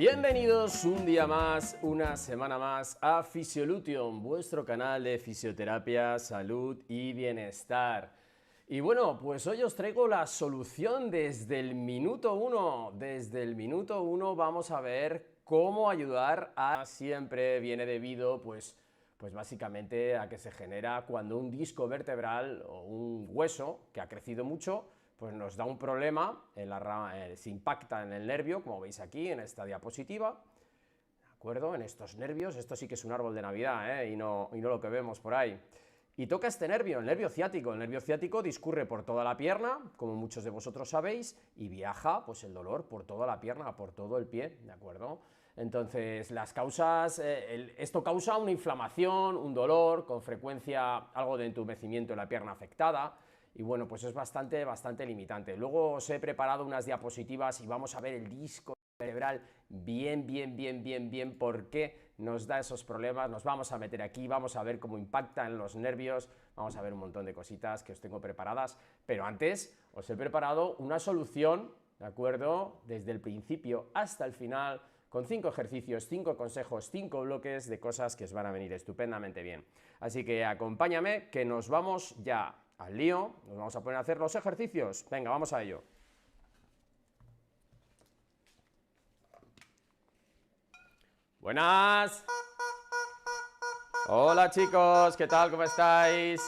Bienvenidos un día más, una semana más a Fisiolution, vuestro canal de fisioterapia, salud y bienestar. Y bueno, pues hoy os traigo la solución desde el minuto 1. Desde el minuto 1 vamos a ver cómo ayudar a... Siempre viene debido, pues básicamente a que se genera cuando un disco vertebral o un hueso que ha crecido mucho, pues nos da un problema, se impacta en el nervio, como veis aquí en esta diapositiva, ¿de acuerdo? En estos nervios, esto sí que es un árbol de Navidad, y no lo que vemos por ahí. Y toca este nervio, el nervio ciático. El nervio ciático discurre por toda la pierna, como muchos de vosotros sabéis, y viaja, pues el dolor, por toda la pierna, por todo el pie, ¿de acuerdo? Entonces, las causas, esto causa una inflamación, un dolor, con frecuencia algo de entumecimiento en la pierna afectada, y bueno, pues es bastante limitante. Luego os he preparado unas diapositivas y vamos a ver el disco cerebral bien, por qué nos da esos problemas. Nos vamos a meter aquí, vamos a ver cómo impacta en los nervios, vamos a ver un montón de cositas que os tengo preparadas, pero antes os he preparado una solución, ¿de acuerdo? Desde el principio hasta el final, con 5 ejercicios, 5 consejos, 5 bloques de cosas que os van a venir estupendamente bien. Así que acompáñame, que nos vamos ya al lío, nos vamos a poner a hacer los ejercicios. Venga, vamos a ello. Buenas. Hola chicos, ¿qué tal? ¿Cómo estáis?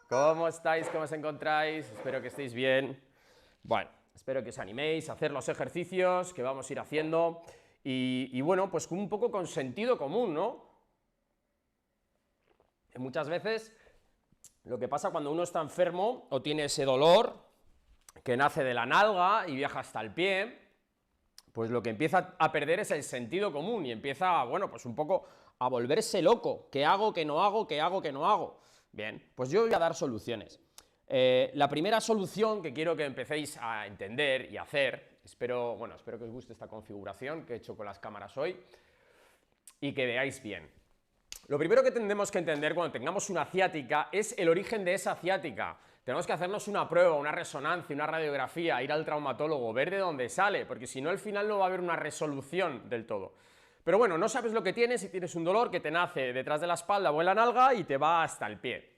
¿Cómo estáis? ¿Cómo os encontráis? Espero que estéis bien. Bueno, espero que os animéis a hacer los ejercicios que vamos a ir haciendo y bueno, pues un poco con sentido común, ¿no? Muchas veces lo que pasa cuando uno está enfermo o tiene ese dolor que nace de la nalga y viaja hasta el pie, pues lo que empieza a perder es el sentido común y empieza, bueno, pues un poco a volverse loco. ¿Qué hago, qué no hago, qué hago, qué no hago? Bien, pues yo voy a dar soluciones. La primera solución que quiero que empecéis a entender y hacer, espero que os guste esta configuración que he hecho con las cámaras hoy y que veáis bien. Lo primero que tendremos que entender cuando tengamos una ciática es el origen de esa ciática. Tenemos que hacernos una prueba, una resonancia, una radiografía, ir al traumatólogo, ver de dónde sale, porque si no al final no va a haber una resolución del todo. Pero bueno, no sabes lo que tienes, si tienes un dolor que te nace detrás de la espalda o en la nalga y te va hasta el pie.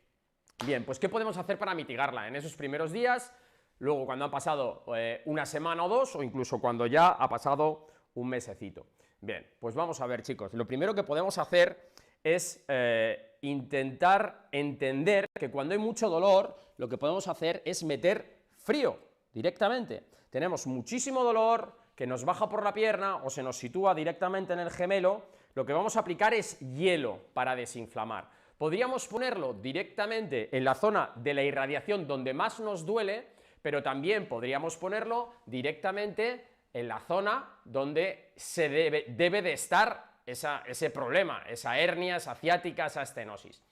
Bien, pues ¿qué podemos hacer para mitigarla en esos primeros días? Luego cuando ha pasado una semana o dos, o incluso cuando ya ha pasado un mesecito. Bien, pues vamos a ver chicos, lo primero que podemos hacer es intentar entender que cuando hay mucho dolor, lo que podemos hacer es meter frío directamente. Tenemos muchísimo dolor que nos baja por la pierna o se nos sitúa directamente en el gemelo, lo que vamos a aplicar es hielo para desinflamar. Podríamos ponerlo directamente en la zona de la irradiación donde más nos duele, pero también podríamos ponerlo directamente en la zona donde se debe de estar ese problema, esa hernia, esa ciática, esa estenosis.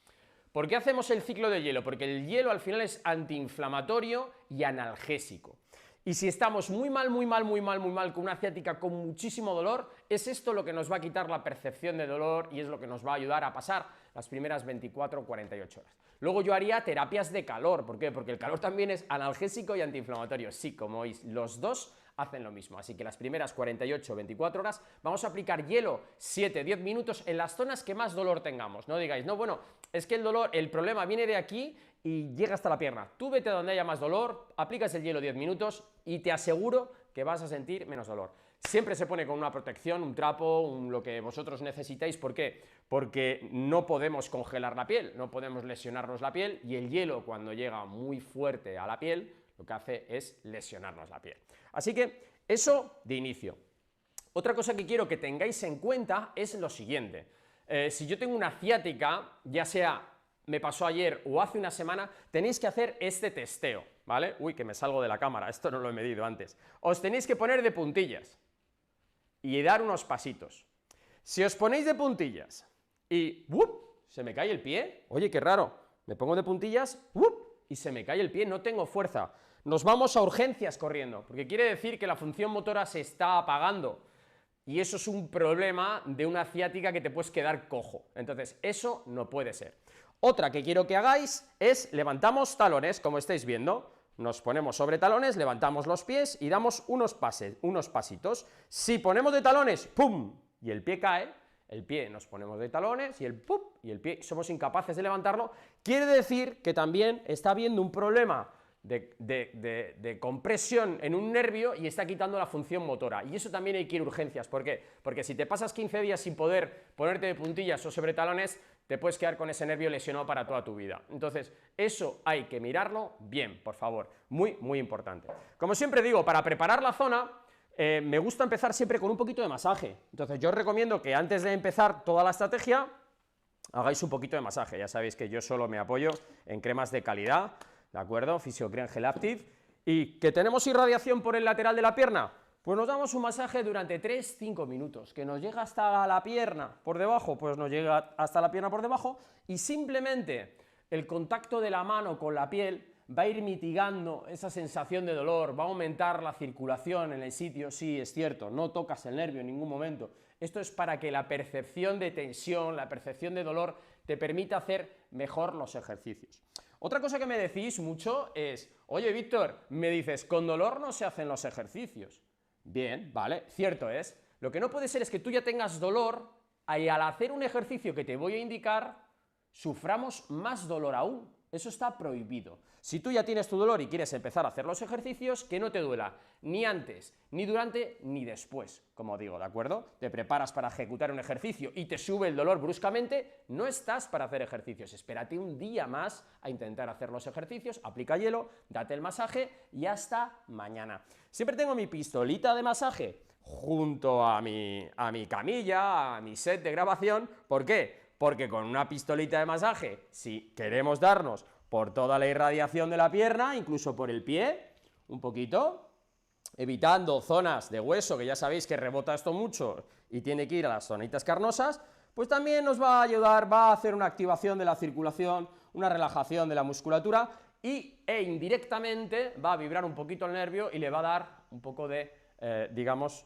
¿Por qué hacemos el ciclo de hielo? Porque el hielo al final es antiinflamatorio y analgésico. Y si estamos muy mal, con una ciática con muchísimo dolor, es esto lo que nos va a quitar la percepción de dolor y es lo que nos va a ayudar a pasar las primeras 24 o 48 horas. Luego yo haría terapias de calor. ¿Por qué? Porque el calor también es analgésico y antiinflamatorio. Sí, como veis, los dos hacen lo mismo, así que las primeras 48 o 24 horas vamos a aplicar hielo 7-10 minutos en las zonas que más dolor tengamos. No digáis, no, bueno, es que el problema viene de aquí y llega hasta la pierna. Tú vete a donde haya más dolor, aplicas el hielo 10 minutos y te aseguro que vas a sentir menos dolor. Siempre se pone con una protección, un trapo, lo que vosotros necesitáis. ¿Por qué? Porque no podemos congelar la piel, no podemos lesionarnos la piel y el hielo cuando llega muy fuerte a la piel lo que hace es lesionarnos la piel. Así que eso de inicio. Otra cosa que quiero que tengáis en cuenta es lo siguiente. Si yo tengo una ciática, ya sea me pasó ayer o hace una semana, tenéis que hacer este testeo, ¿vale? Uy, que me salgo de la cámara, esto no lo he medido antes. Os tenéis que poner de puntillas y dar unos pasitos. Si os ponéis de puntillas y se me cae el pie, oye, qué raro, me pongo de puntillas y se me cae el pie, no tengo fuerza. Nos vamos a urgencias corriendo, porque quiere decir que la función motora se está apagando y eso es un problema de una ciática que te puedes quedar cojo. Entonces, eso no puede ser. Otra que quiero que hagáis es levantamos talones, como estáis viendo, nos ponemos sobre talones, levantamos los pies y damos unos pasitos. Si ponemos de talones, ¡pum!, y el pie cae, el pie nos ponemos de talones y el ¡pum!, y el pie somos incapaces de levantarlo, quiere decir que también está habiendo un problema de compresión en un nervio y está quitando la función motora, y eso también hay que ir a urgencias. ¿Por qué? Porque si te pasas 15 días sin poder ponerte de puntillas o sobre talones, te puedes quedar con ese nervio lesionado para toda tu vida. Entonces, eso hay que mirarlo bien, por favor, muy, muy importante. Como siempre digo, para preparar la zona, me gusta empezar siempre con un poquito de masaje. Entonces, yo os recomiendo que antes de empezar toda la estrategia, hagáis un poquito de masaje. Ya sabéis que yo solo me apoyo en cremas de calidad, ¿de acuerdo? Physiocrem Gel Active. ¿Y que tenemos irradiación por el lateral de la pierna? Pues nos damos un masaje durante 3-5 minutos, que nos llega hasta la pierna por debajo, pues nos llega hasta la pierna por debajo, y simplemente el contacto de la mano con la piel va a ir mitigando esa sensación de dolor, va a aumentar la circulación en el sitio. Sí, es cierto, no tocas el nervio en ningún momento. Esto es para que la percepción de tensión, la percepción de dolor, te permita hacer mejor los ejercicios. Otra cosa que me decís mucho es, oye Víctor, me dices, con dolor no se hacen los ejercicios. Bien, vale, cierto es. Lo que no puede ser es que tú ya tengas dolor y al hacer un ejercicio que te voy a indicar, suframos más dolor aún. Eso está prohibido. Si tú ya tienes tu dolor y quieres empezar a hacer los ejercicios, que no te duela ni antes, ni durante, ni después, como digo, ¿de acuerdo? Te preparas para ejecutar un ejercicio y te sube el dolor bruscamente, no estás para hacer ejercicios. Espérate un día más a intentar hacer los ejercicios, aplica hielo, date el masaje y hasta mañana. Siempre tengo mi pistolita de masaje junto a mi camilla, a mi set de grabación. ¿Por qué? Porque con una pistolita de masaje, si queremos darnos por toda la irradiación de la pierna, incluso por el pie, un poquito, evitando zonas de hueso, que ya sabéis que rebota esto mucho y tiene que ir a las zonitas carnosas, pues también nos va a ayudar, va a hacer una activación de la circulación, una relajación de la musculatura e indirectamente va a vibrar un poquito el nervio y le va a dar un poco de, digamos,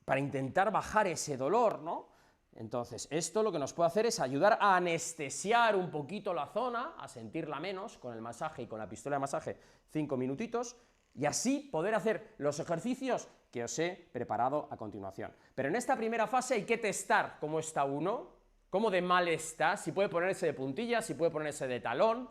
para intentar bajar ese dolor, ¿no? Entonces, esto lo que nos puede hacer es ayudar a anestesiar un poquito la zona, a sentirla menos con el masaje y con la pistola de masaje 5 minutitos, y así poder hacer los ejercicios que os he preparado a continuación. Pero en esta primera fase hay que testar cómo está uno, cómo de mal está, si puede ponerse de puntillas, si puede ponerse de talón,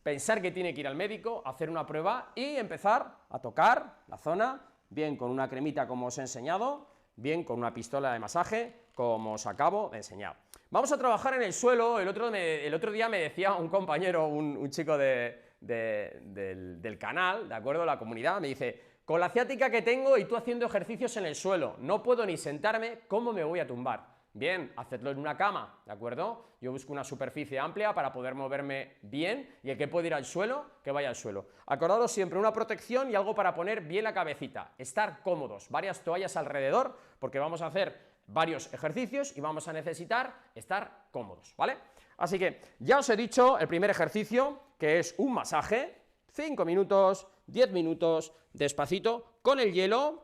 pensar que tiene que ir al médico, hacer una prueba y empezar a tocar la zona, bien con una cremita como os he enseñado, bien con una pistola de masaje, como os acabo de enseñar. Vamos a trabajar en el suelo. El otro día me decía un compañero, un chico del canal, ¿de acuerdo?, la comunidad, me dice, con la ciática que tengo y tú haciendo ejercicios en el suelo, no puedo ni sentarme, ¿cómo me voy a tumbar? Bien, hacedlo en una cama, ¿de acuerdo? Yo busco una superficie amplia para poder moverme bien, y el que puede ir al suelo, que vaya al suelo. Acordaros siempre una protección y algo para poner bien la cabecita, estar cómodos, varias toallas alrededor, porque vamos a hacer varios ejercicios y vamos a necesitar estar cómodos, ¿vale? Así que ya os he dicho el primer ejercicio, que es un masaje, 5 minutos, 10 minutos, despacito, con el hielo,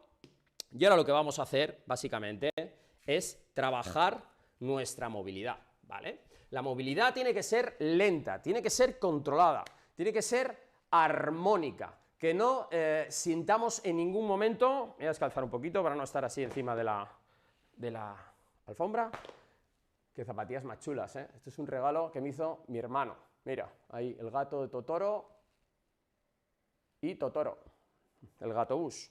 y ahora lo que vamos a hacer, básicamente, es trabajar nuestra movilidad, ¿vale? La movilidad tiene que ser lenta, tiene que ser controlada, tiene que ser armónica, que no sintamos en ningún momento. Me voy a descalzar un poquito para no estar así encima de la alfombra. Qué zapatillas más chulas, ¿eh? Este es un regalo que me hizo mi hermano. Mira, ahí el gato de Totoro y Totoro, el gato bus.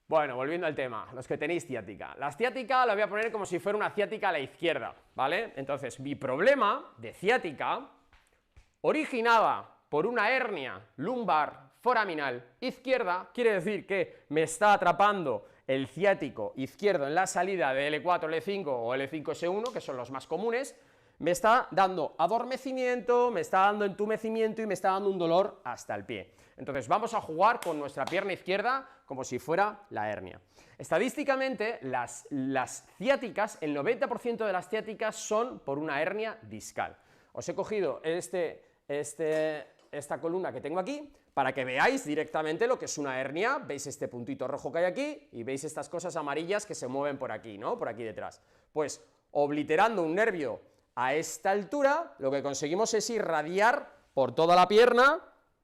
Bueno, volviendo al tema, los que tenéis ciática. La ciática la voy a poner como si fuera una ciática a la izquierda, ¿vale? Entonces, mi problema de ciática originaba por una hernia lumbar foraminal izquierda, quiere decir que me está atrapando el ciático izquierdo en la salida de L4, L5 o L5S1, que son los más comunes, me está dando adormecimiento, me está dando entumecimiento y me está dando un dolor hasta el pie. Entonces vamos a jugar con nuestra pierna izquierda como si fuera la hernia. Estadísticamente, las ciáticas, el 90% de las ciáticas son por una hernia discal. Os he cogido esta columna que tengo aquí para que veáis directamente lo que es una hernia. Veis este puntito rojo que hay aquí y veis estas cosas amarillas que se mueven por aquí, ¿no? Por aquí detrás. Pues obliterando un nervio a esta altura, lo que conseguimos es irradiar por toda la pierna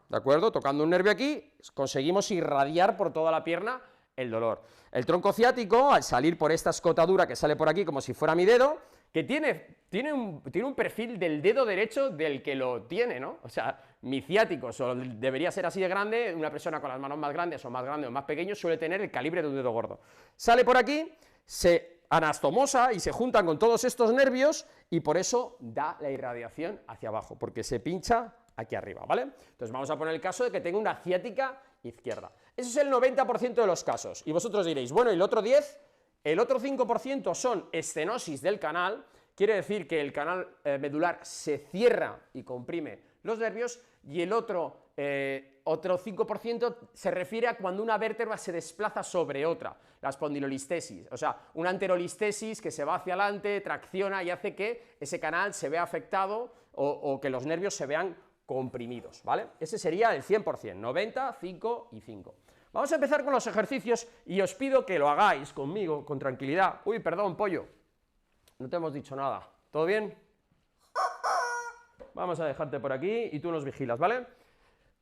¿de acuerdo? Tocando un nervio aquí, conseguimos irradiar por toda la pierna el dolor. El tronco ciático, al salir por esta escotadura que sale por aquí como si fuera mi dedo, que tiene un perfil del dedo derecho del que lo tiene, ¿no? O sea, mi ciático debería ser así de grande, una persona con las manos más grandes o más pequeños suele tener el calibre de un dedo gordo. Sale por aquí, se anastomosa y se juntan con todos estos nervios y por eso da la irradiación hacia abajo, porque se pincha aquí arriba, ¿vale? Entonces vamos a poner el caso de que tenga una ciática izquierda. Eso es el 90% de los casos, y vosotros diréis, bueno, ¿y el otro 10%? El otro 5% son estenosis del canal, quiere decir que el canal medular se cierra y comprime los nervios, y el otro 5% se refiere a cuando una vértebra se desplaza sobre otra, la espondilolistesis, o sea, una anterolistesis que se va hacia adelante, tracciona y hace que ese canal se vea afectado o que los nervios se vean comprimidos, ¿vale? Ese sería el 100%, 90, 5 y 5. Vamos a empezar con los ejercicios y os pido que lo hagáis conmigo, con tranquilidad. Uy, perdón, pollo, no te hemos dicho nada, ¿todo bien? Vamos a dejarte por aquí y tú nos vigilas, ¿vale?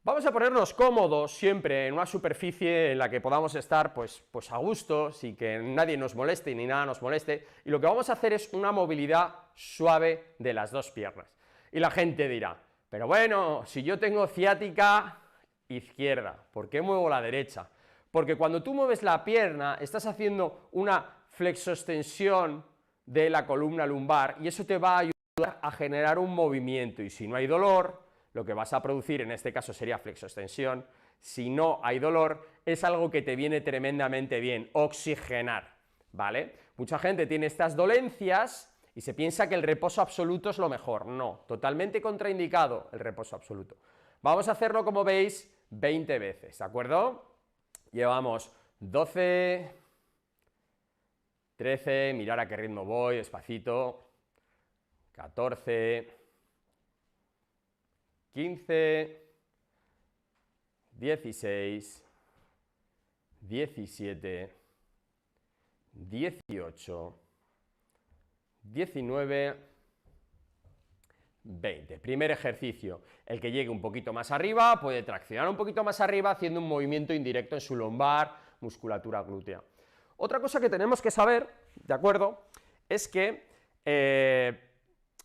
Vamos a ponernos cómodos siempre en una superficie en la que podamos estar pues a gusto, sin que nadie nos moleste ni nada nos moleste, y lo que vamos a hacer es una movilidad suave de las dos piernas. Y la gente dirá, pero bueno, si yo tengo ciática izquierda, ¿por qué muevo la derecha? Porque cuando tú mueves la pierna, estás haciendo una flexoextensión de la columna lumbar y eso te va a ayudar a generar un movimiento, y si no hay dolor, lo que vas a producir en este caso sería flexoextensión. Si no hay dolor, es algo que te viene tremendamente bien, oxigenar, ¿vale? Mucha gente tiene estas dolencias y se piensa que el reposo absoluto es lo mejor. No, totalmente contraindicado el reposo absoluto. Vamos a hacerlo, como veis, 20 veces, ¿de acuerdo? Llevamos 12, 13, mirar a qué ritmo voy, despacito, 14, 15, 16, 17, 18, 19, 20. Primer ejercicio, el que llegue un poquito más arriba puede traccionar un poquito más arriba haciendo un movimiento indirecto en su lumbar, musculatura glútea. Otra cosa que tenemos que saber, ¿de acuerdo?, es que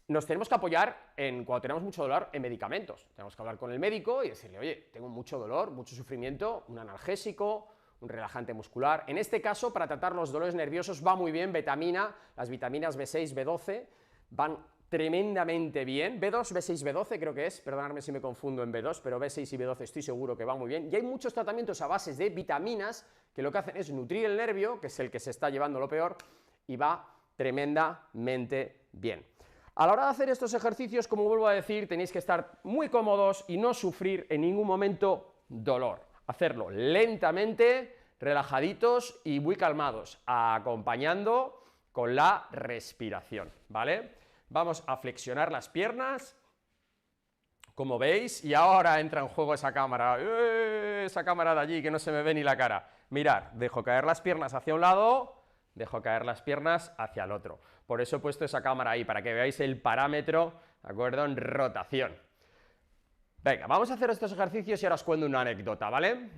nos tenemos que apoyar cuando tenemos mucho dolor en medicamentos. Tenemos que hablar con el médico y decirle, oye, tengo mucho dolor, mucho sufrimiento, un analgésico, un relajante muscular. En este caso, para tratar los dolores nerviosos va muy bien las vitaminas B6, B12, van tremendamente bien, B2, B6, B12 creo que es, perdonadme si me confundo en B2, pero B6 y B12 estoy seguro que va muy bien, y hay muchos tratamientos a base de vitaminas que lo que hacen es nutrir el nervio, que es el que se está llevando lo peor, y va tremendamente bien. A la hora de hacer estos ejercicios, como vuelvo a decir, tenéis que estar muy cómodos y no sufrir en ningún momento dolor. Hacerlo lentamente, relajaditos y muy calmados, acompañando con la respiración, ¿vale? Vamos a flexionar las piernas, como veis, y ahora entra en juego esa cámara de allí que no se me ve ni la cara. Mirad, dejo caer las piernas hacia un lado, dejo caer las piernas hacia el otro. Por eso he puesto esa cámara ahí, para que veáis el parámetro, ¿de acuerdo?, en rotación. Venga, vamos a hacer estos ejercicios y ahora os cuento una anécdota, ¿vale?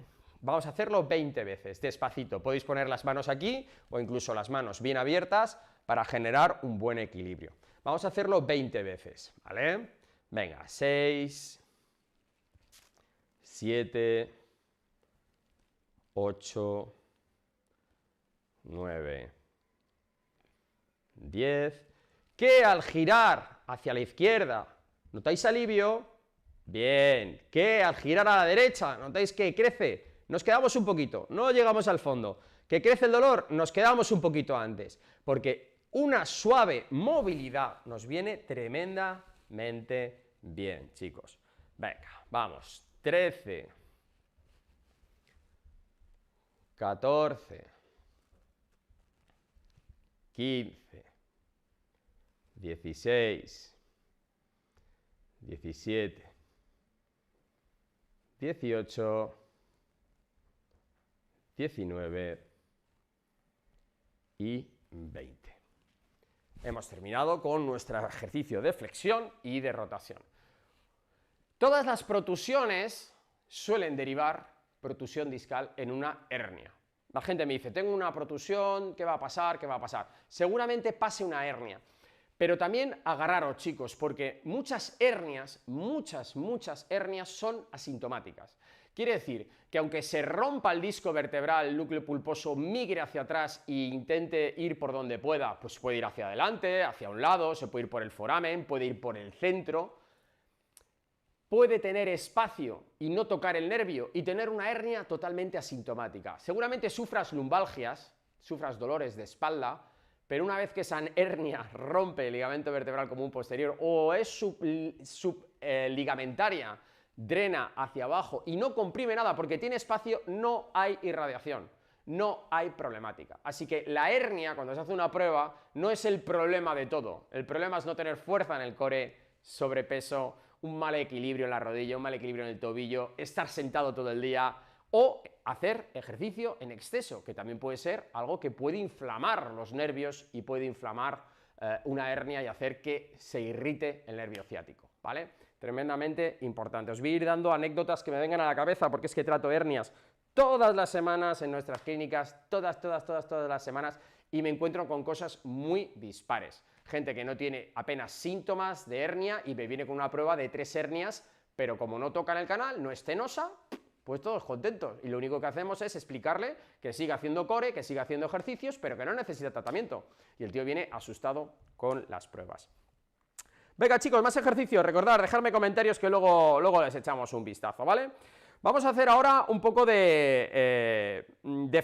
Vamos a hacerlo 20 veces, despacito. Podéis poner las manos aquí o incluso las manos bien abiertas para generar un buen equilibrio. Vamos a hacerlo 20 veces, ¿vale? Venga, 6, 7, 8, 9, 10, que al girar hacia la izquierda, ¿notáis alivio? Bien, que al girar a la derecha, ¿notáis que crece? Nos quedamos un poquito, no llegamos al fondo. ¿Que crece el dolor? Nos quedamos un poquito antes, porque una suave movilidad nos viene tremendamente bien, chicos. Venga, vamos, 13, 14, 15, 16, 17, 18, 19 y 20. Hemos terminado con nuestro ejercicio de flexión y de rotación. Todas las protusiones suelen derivar protusión discal en una hernia. La gente me dice, tengo una protusión, ¿qué va a pasar? ¿Qué va a pasar? Seguramente pase una hernia. Pero también agarraros, chicos, porque muchas hernias son asintomáticas. Quiere decir que aunque se rompa el disco vertebral, el núcleo pulposo migre hacia atrás e intente ir por donde pueda, pues puede ir hacia adelante, hacia un lado, se puede ir por el foramen, puede ir por el centro, puede tener espacio y no tocar el nervio y tener una hernia totalmente asintomática. Seguramente sufras lumbalgias, sufras dolores de espalda, pero una vez que esa hernia rompe el ligamento vertebral común posterior o es subligamentaria, drena hacia abajo y no comprime nada porque tiene espacio, no hay irradiación, no hay problemática. Así que la hernia, cuando se hace una prueba, no es el problema de todo. El problema es no tener fuerza en el core, sobrepeso, un mal equilibrio en la rodilla, un mal equilibrio en el tobillo, estar sentado todo el día o hacer ejercicio en exceso, que también puede ser algo que puede inflamar los nervios y puede inflamar una hernia y hacer que se irrite el nervio ciático, ¿vale? Tremendamente importante. Os voy a ir dando anécdotas que me vengan a la cabeza porque es que trato hernias todas las semanas en nuestras clínicas, todas las semanas, y me encuentro con cosas muy dispares. Gente que no tiene apenas síntomas de hernia y me viene con una prueba de 3 hernias, pero como no tocan el canal, no es tenosa, pues todos contentos. Y lo único que hacemos es explicarle que siga haciendo core, que siga haciendo ejercicios, pero que no necesita tratamiento. Y el tío viene asustado con las pruebas. Venga, chicos, más ejercicios. Recordad, dejadme comentarios que luego les echamos un vistazo, ¿vale? Vamos a hacer ahora un poco de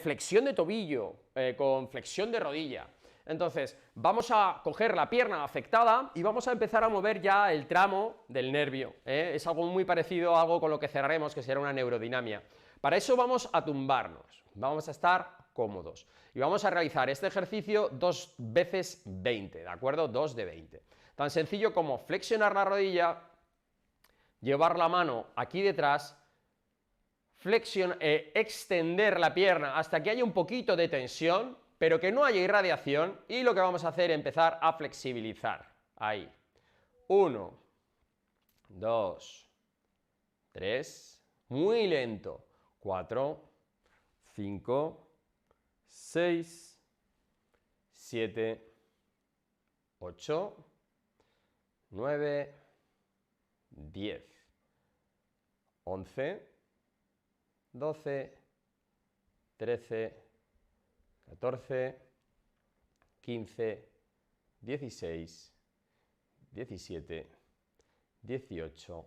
flexión de tobillo, con flexión de rodilla. Entonces, vamos a coger la pierna afectada y vamos a empezar a mover ya el tramo del nervio, ¿eh? Es algo muy parecido a algo con lo que cerraremos, que será una neurodinamia. Para eso vamos a tumbarnos, vamos a estar cómodos y vamos a realizar este ejercicio 2 veces 20, ¿de acuerdo? 2 de 20. Tan sencillo como flexionar la rodilla, llevar la mano aquí detrás, extender la pierna hasta que haya un poquito de tensión, pero que no haya irradiación, y lo que vamos a hacer es empezar a flexibilizar. Ahí. 1, 2, 3, muy lento. 4, 5, 6, 7, 8, 9, 10, 11, 12, 13, 14, 15, 16, 17, 18,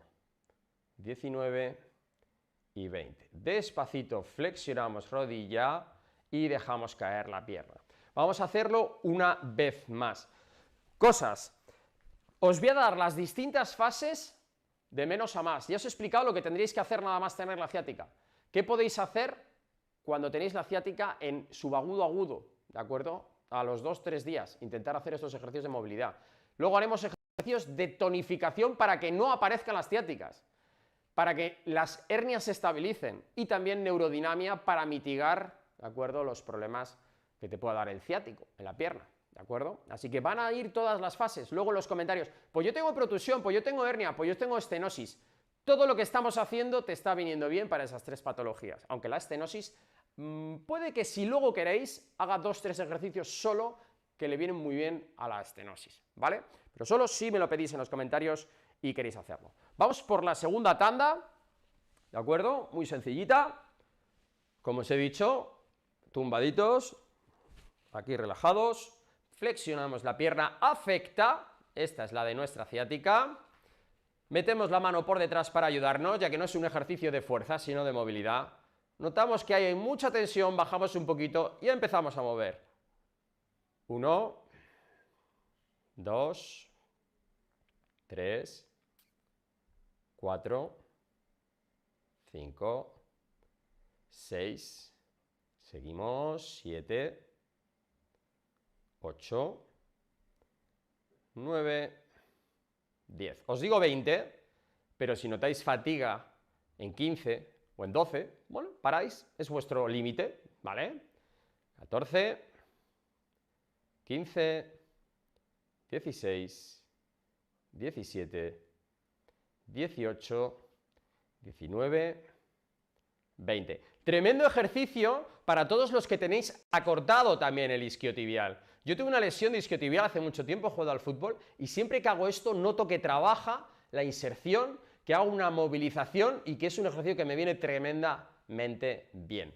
19 y 20. Despacito flexionamos rodilla y dejamos caer la pierna. Vamos a hacerlo una vez más. Cosas. Os voy a dar las distintas fases de menos a más. Ya os he explicado lo que tendríais que hacer nada más tener la ciática. ¿Qué podéis hacer cuando tenéis la ciática en subagudo agudo? ¿De acuerdo? A los 2-3 días, intentar hacer estos ejercicios de movilidad. Luego haremos ejercicios de tonificación para que no aparezcan las ciáticas, para que las hernias se estabilicen, y también neurodinamia para mitigar, ¿de acuerdo?, los problemas que te pueda dar el ciático en la pierna. ¿De acuerdo? Así que van a ir todas las fases. Luego en los comentarios, pues yo tengo protusión, pues yo tengo hernia, pues yo tengo estenosis. Todo lo que estamos haciendo te está viniendo bien para esas 3 patologías. Aunque la estenosis, puede que si luego queréis, haga 2-3 ejercicios solo que le vienen muy bien a la estenosis, ¿vale? Pero solo si me lo pedís en los comentarios y queréis hacerlo. Vamos por la segunda tanda, ¿de acuerdo? Muy sencillita. Como os he dicho, tumbaditos, aquí relajados. Flexionamos la pierna afecta, esta es la de nuestra ciática, metemos la mano por detrás para ayudarnos, ya que no es un ejercicio de fuerza, sino de movilidad. Notamos que hay mucha tensión, bajamos un poquito y empezamos a mover. 1, 2, 3, 4, 5, 6, seguimos, 7, 8, 9, 10. Os digo 20, pero si notáis fatiga en 15 o en 12, bueno, paráis, es vuestro límite, ¿vale? 14, 15, 16, 17, 18, 19, 20. Tremendo ejercicio para todos los que tenéis acortado también el isquiotibial. Yo tuve una lesión de isquiotibial hace mucho tiempo jugando al fútbol y siempre que hago esto noto que trabaja la inserción, que hago una movilización y que es un ejercicio que me viene tremendamente bien.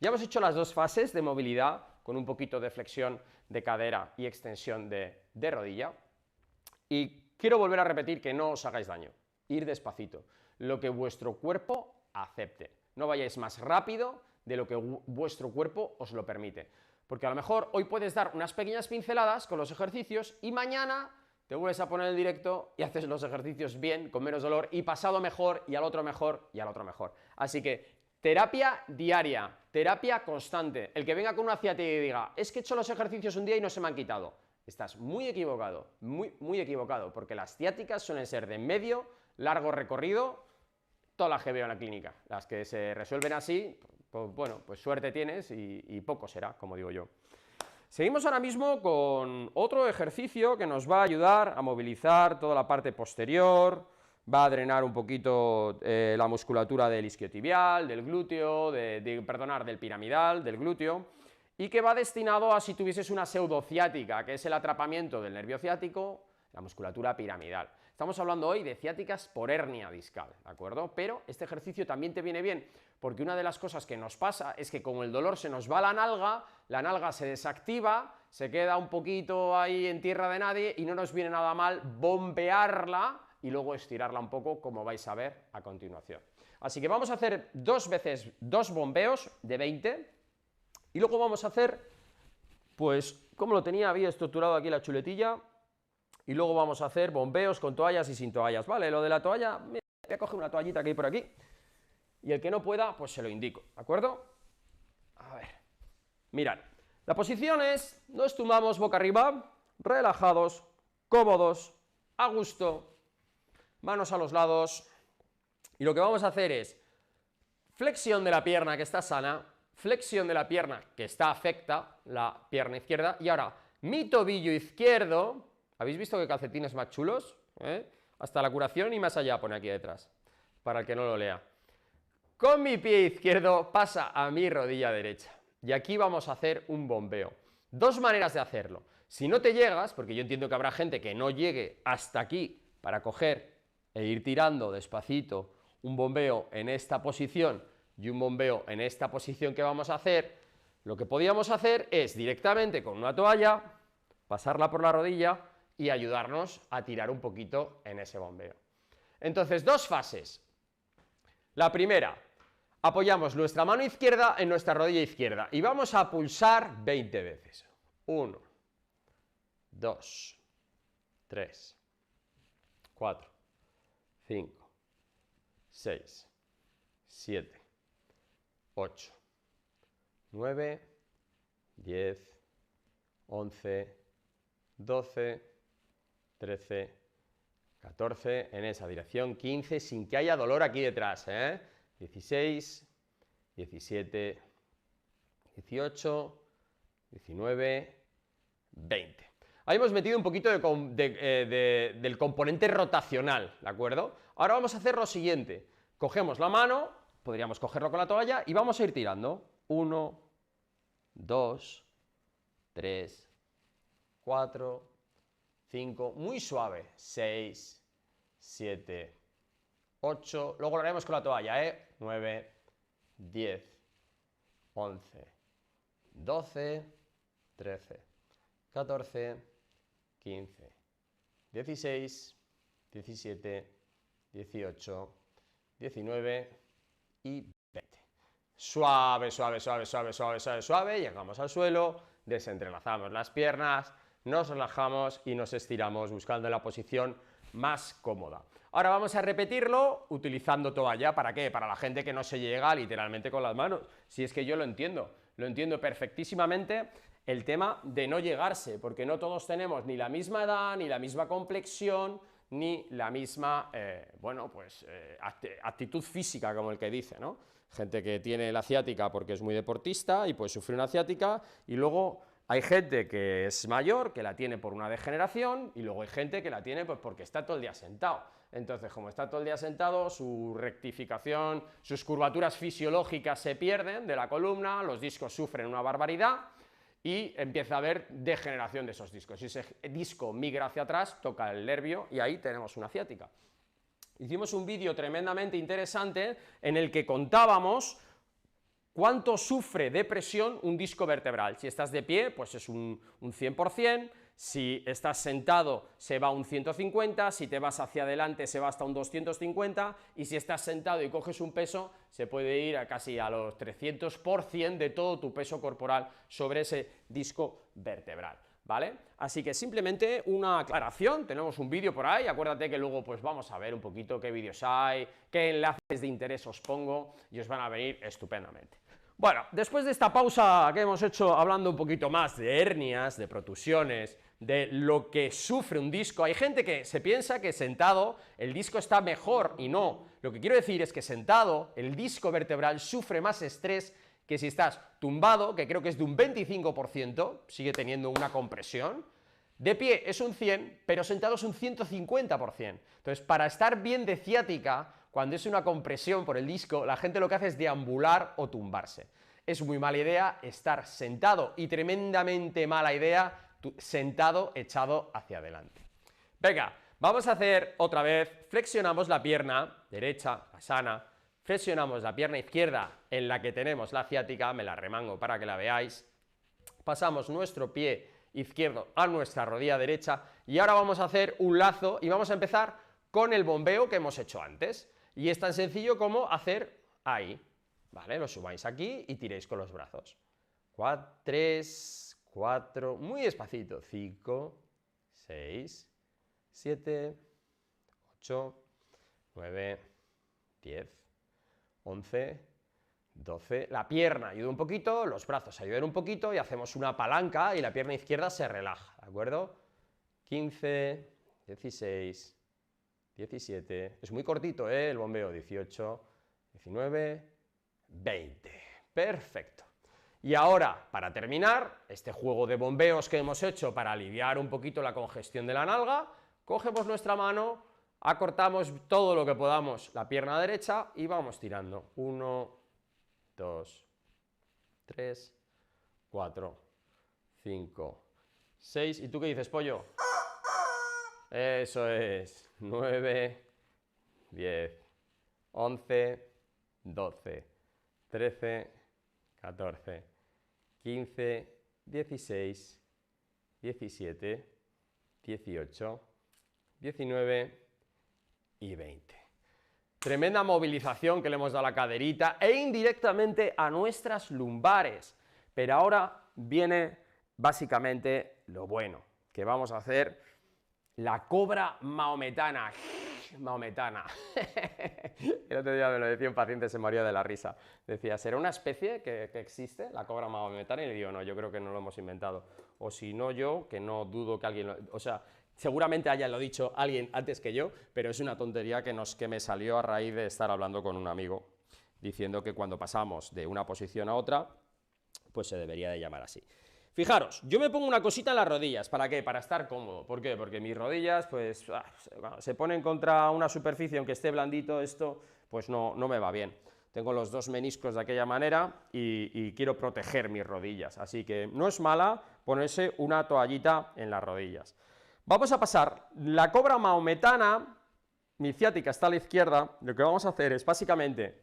Ya hemos hecho las dos fases de movilidad con un poquito de flexión de cadera y extensión de rodilla y quiero volver a repetir que no os hagáis daño, ir despacito, lo que vuestro cuerpo acepte, no vayáis más rápido de lo que vuestro cuerpo os lo permite, porque a lo mejor hoy puedes dar unas pequeñas pinceladas con los ejercicios y mañana te vuelves a poner en directo y haces los ejercicios bien, con menos dolor, y pasado mejor, y al otro mejor, y al otro mejor. Así que terapia diaria, terapia constante. El que venga con una ciática y diga, es que he hecho los ejercicios un día y no se me han quitado, estás muy equivocado, muy equivocado, porque las ciáticas suelen ser de medio, largo recorrido, todas las que veo en la clínica. Las que se resuelven así, pues bueno, pues suerte tienes y poco será, como digo yo. Seguimos ahora mismo con otro ejercicio que nos va a ayudar a movilizar toda la parte posterior, va a drenar un poquito la musculatura del isquiotibial, del glúteo, del piramidal, del glúteo, y que va destinado a si tuvieses una pseudociática, que es el atrapamiento del nervio ciático, la musculatura piramidal. Estamos hablando hoy de ciáticas por hernia discal, ¿de acuerdo? Pero este ejercicio también te viene bien, porque una de las cosas que nos pasa es que como el dolor se nos va a la nalga se desactiva, se queda un poquito ahí en tierra de nadie y no nos viene nada mal bombearla y luego estirarla un poco, como vais a ver a continuación. Así que vamos a hacer dos veces, dos bombeos de 20 y luego vamos a hacer, pues, como lo había estructurado aquí la chuletilla, y luego vamos a hacer bombeos con toallas y sin toallas, ¿vale? Lo de la toalla, mira, voy a coger una toallita que hay por aquí, y el que no pueda, pues se lo indico, ¿de acuerdo? A ver, mirad, la posición es, nos tumbamos boca arriba, relajados, cómodos, a gusto, manos a los lados, y lo que vamos a hacer es flexión de la pierna que está sana, flexión de la pierna que está afecta, la pierna izquierda, y ahora mi tobillo izquierdo. ¿Habéis visto qué calcetines más chulos? Hasta la curación y más allá pone aquí detrás, para el que no lo lea. Con mi pie izquierdo pasa a mi rodilla derecha. Y aquí vamos a hacer un bombeo. Dos maneras de hacerlo. Si no te llegas, porque yo entiendo que habrá gente que no llegue hasta aquí para coger e ir tirando despacito un bombeo en esta posición y un bombeo en esta posición que vamos a hacer, lo que podíamos hacer es directamente con una toalla, pasarla por la rodilla y ayudarnos a tirar un poquito en ese bombeo. Entonces, dos fases. La primera, apoyamos nuestra mano izquierda en nuestra rodilla izquierda y vamos a pulsar 20 veces. 1, 2, 3, 4, 5, 6, 7, 8, 9, 10, 11, 12, 13, 14, en esa dirección, 15, sin que haya dolor aquí detrás, 16, 17, 18, 19, 20. Ahí hemos metido un poquito del componente rotacional, ¿de acuerdo? Ahora vamos a hacer lo siguiente, cogemos la mano, podríamos cogerlo con la toalla y vamos a ir tirando, 1, 2, 3, 4, 5, muy suave, 6, 7, 8, luego lo haremos con la toalla, 9, 10, 11, 12, 13, 14, 15, 16, 17, 18, 19 y 20. Suave, suave, suave, suave, suave, suave, suave, llegamos al suelo, desentrelazamos las piernas, nos relajamos y nos estiramos buscando la posición más cómoda. Ahora vamos a repetirlo utilizando toalla. ¿Para qué? Para la gente que no se llega literalmente con las manos. Si es que yo lo entiendo perfectísimamente el tema de no llegarse, porque no todos tenemos ni la misma edad, ni la misma complexión, ni la misma, actitud física, como el que dice, ¿no? Gente que tiene la ciática porque es muy deportista y pues sufre una ciática, y luego hay gente que es mayor, que la tiene por una degeneración, y luego hay gente que la tiene pues porque está todo el día sentado. entonces como está todo el día sentado, su rectificación, sus curvaturas fisiológicas se pierden de la columna, los discos sufren una barbaridad y empieza a haber degeneración de esos discos. Si ese disco migra hacia atrás, toca el nervio y ahí tenemos una ciática. Hicimos un vídeo tremendamente interesante en el que contábamos cuánto sufre de presión un disco vertebral. Si estás de pie, pues es un 100%, si estás sentado se va a un 150, si te vas hacia adelante se va hasta un 250, y si estás sentado y coges un peso, se puede ir a casi a los 300% de todo tu peso corporal sobre ese disco vertebral, ¿vale? Así que simplemente una aclaración, tenemos un vídeo por ahí, acuérdate que luego pues vamos a ver un poquito qué vídeos hay, qué enlaces de interés os pongo, y os van a venir estupendamente. Bueno, después de esta pausa que hemos hecho hablando un poquito más de hernias, de protusiones, de lo que sufre un disco, hay gente que se piensa que sentado el disco está mejor y no. Lo que quiero decir es que sentado el disco vertebral sufre más estrés que si estás tumbado, que creo que es de un 25%, sigue teniendo una compresión. De pie es un 100, pero sentado es un 150%. Entonces, para estar bien de ciática, cuando es una compresión por el disco, la gente lo que hace es deambular o tumbarse. Es muy mala idea estar sentado y tremendamente mala idea sentado echado hacia adelante. Venga, vamos a hacer otra vez, flexionamos la pierna derecha, la sana, flexionamos la pierna izquierda en la que tenemos la ciática, me la remango para que la veáis, pasamos nuestro pie izquierdo a nuestra rodilla derecha y ahora vamos a hacer un lazo y vamos a empezar con el bombeo que hemos hecho antes. Y es tan sencillo como hacer ahí, ¿vale? Lo subáis aquí y tiréis con los brazos. 3, 4, muy despacito, 5, 6, 7, 8, 9, 10, 11, 12, la pierna ayuda un poquito, los brazos ayudan un poquito y hacemos una palanca y la pierna izquierda se relaja, ¿de acuerdo? 15, 16, 17, es muy cortito, el bombeo, 18, 19, 20, perfecto. Y ahora, para terminar, este juego de bombeos que hemos hecho para aliviar un poquito la congestión de la nalga, cogemos nuestra mano, acortamos todo lo que podamos la pierna derecha y vamos tirando, 1, 2, 3, 4, 5, 6, ¿y tú qué dices, pollo? Eso es, 9, 10, 11, 12, 13, 14, 15, 16, 17, 18, 19 y 20. Tremenda movilización que le hemos dado a la caderita e indirectamente a nuestras lumbares. Pero ahora viene básicamente lo bueno, que vamos a hacer la cobra maometana. Maometana. El otro día me lo decía un paciente, se moría de la risa. Decía, ¿será una especie que existe, la cobra maometana? Y le digo, no, yo creo que no lo hemos inventado. O si no yo, que no dudo que alguien o sea, seguramente haya lo dicho alguien antes que yo, pero es una tontería que me salió a raíz de estar hablando con un amigo, diciendo que cuando pasamos de una posición a otra, pues se debería de llamar así. Fijaros, yo me pongo una cosita en las rodillas, ¿para qué? Para estar cómodo. ¿Por qué? Porque mis rodillas, pues, se ponen contra una superficie, aunque esté blandito esto, pues no me va bien. Tengo los dos meniscos de aquella manera y quiero proteger mis rodillas, así que no es mala ponerse una toallita en las rodillas. Vamos a pasar la cobra maometana, mi ciática está a la izquierda, lo que vamos a hacer es, básicamente,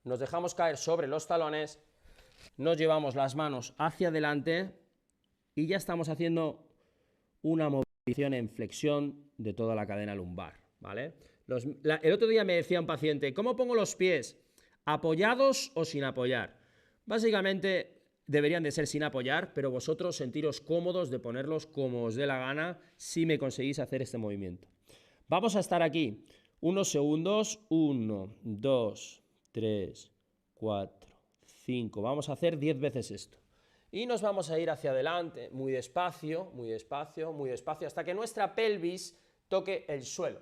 nos dejamos caer sobre los talones, nos llevamos las manos hacia adelante y ya estamos haciendo una movilización en flexión de toda la cadena lumbar, ¿vale? El otro día me decía un paciente, ¿cómo pongo los pies? ¿Apoyados o sin apoyar? Básicamente deberían de ser sin apoyar, pero vosotros sentiros cómodos de ponerlos como os dé la gana si me conseguís hacer este movimiento. Vamos a estar aquí unos segundos, 1, 2, 3, 4, 5, vamos a hacer 10 veces esto. Y nos vamos a ir hacia adelante, muy despacio, muy despacio, muy despacio, hasta que nuestra pelvis toque el suelo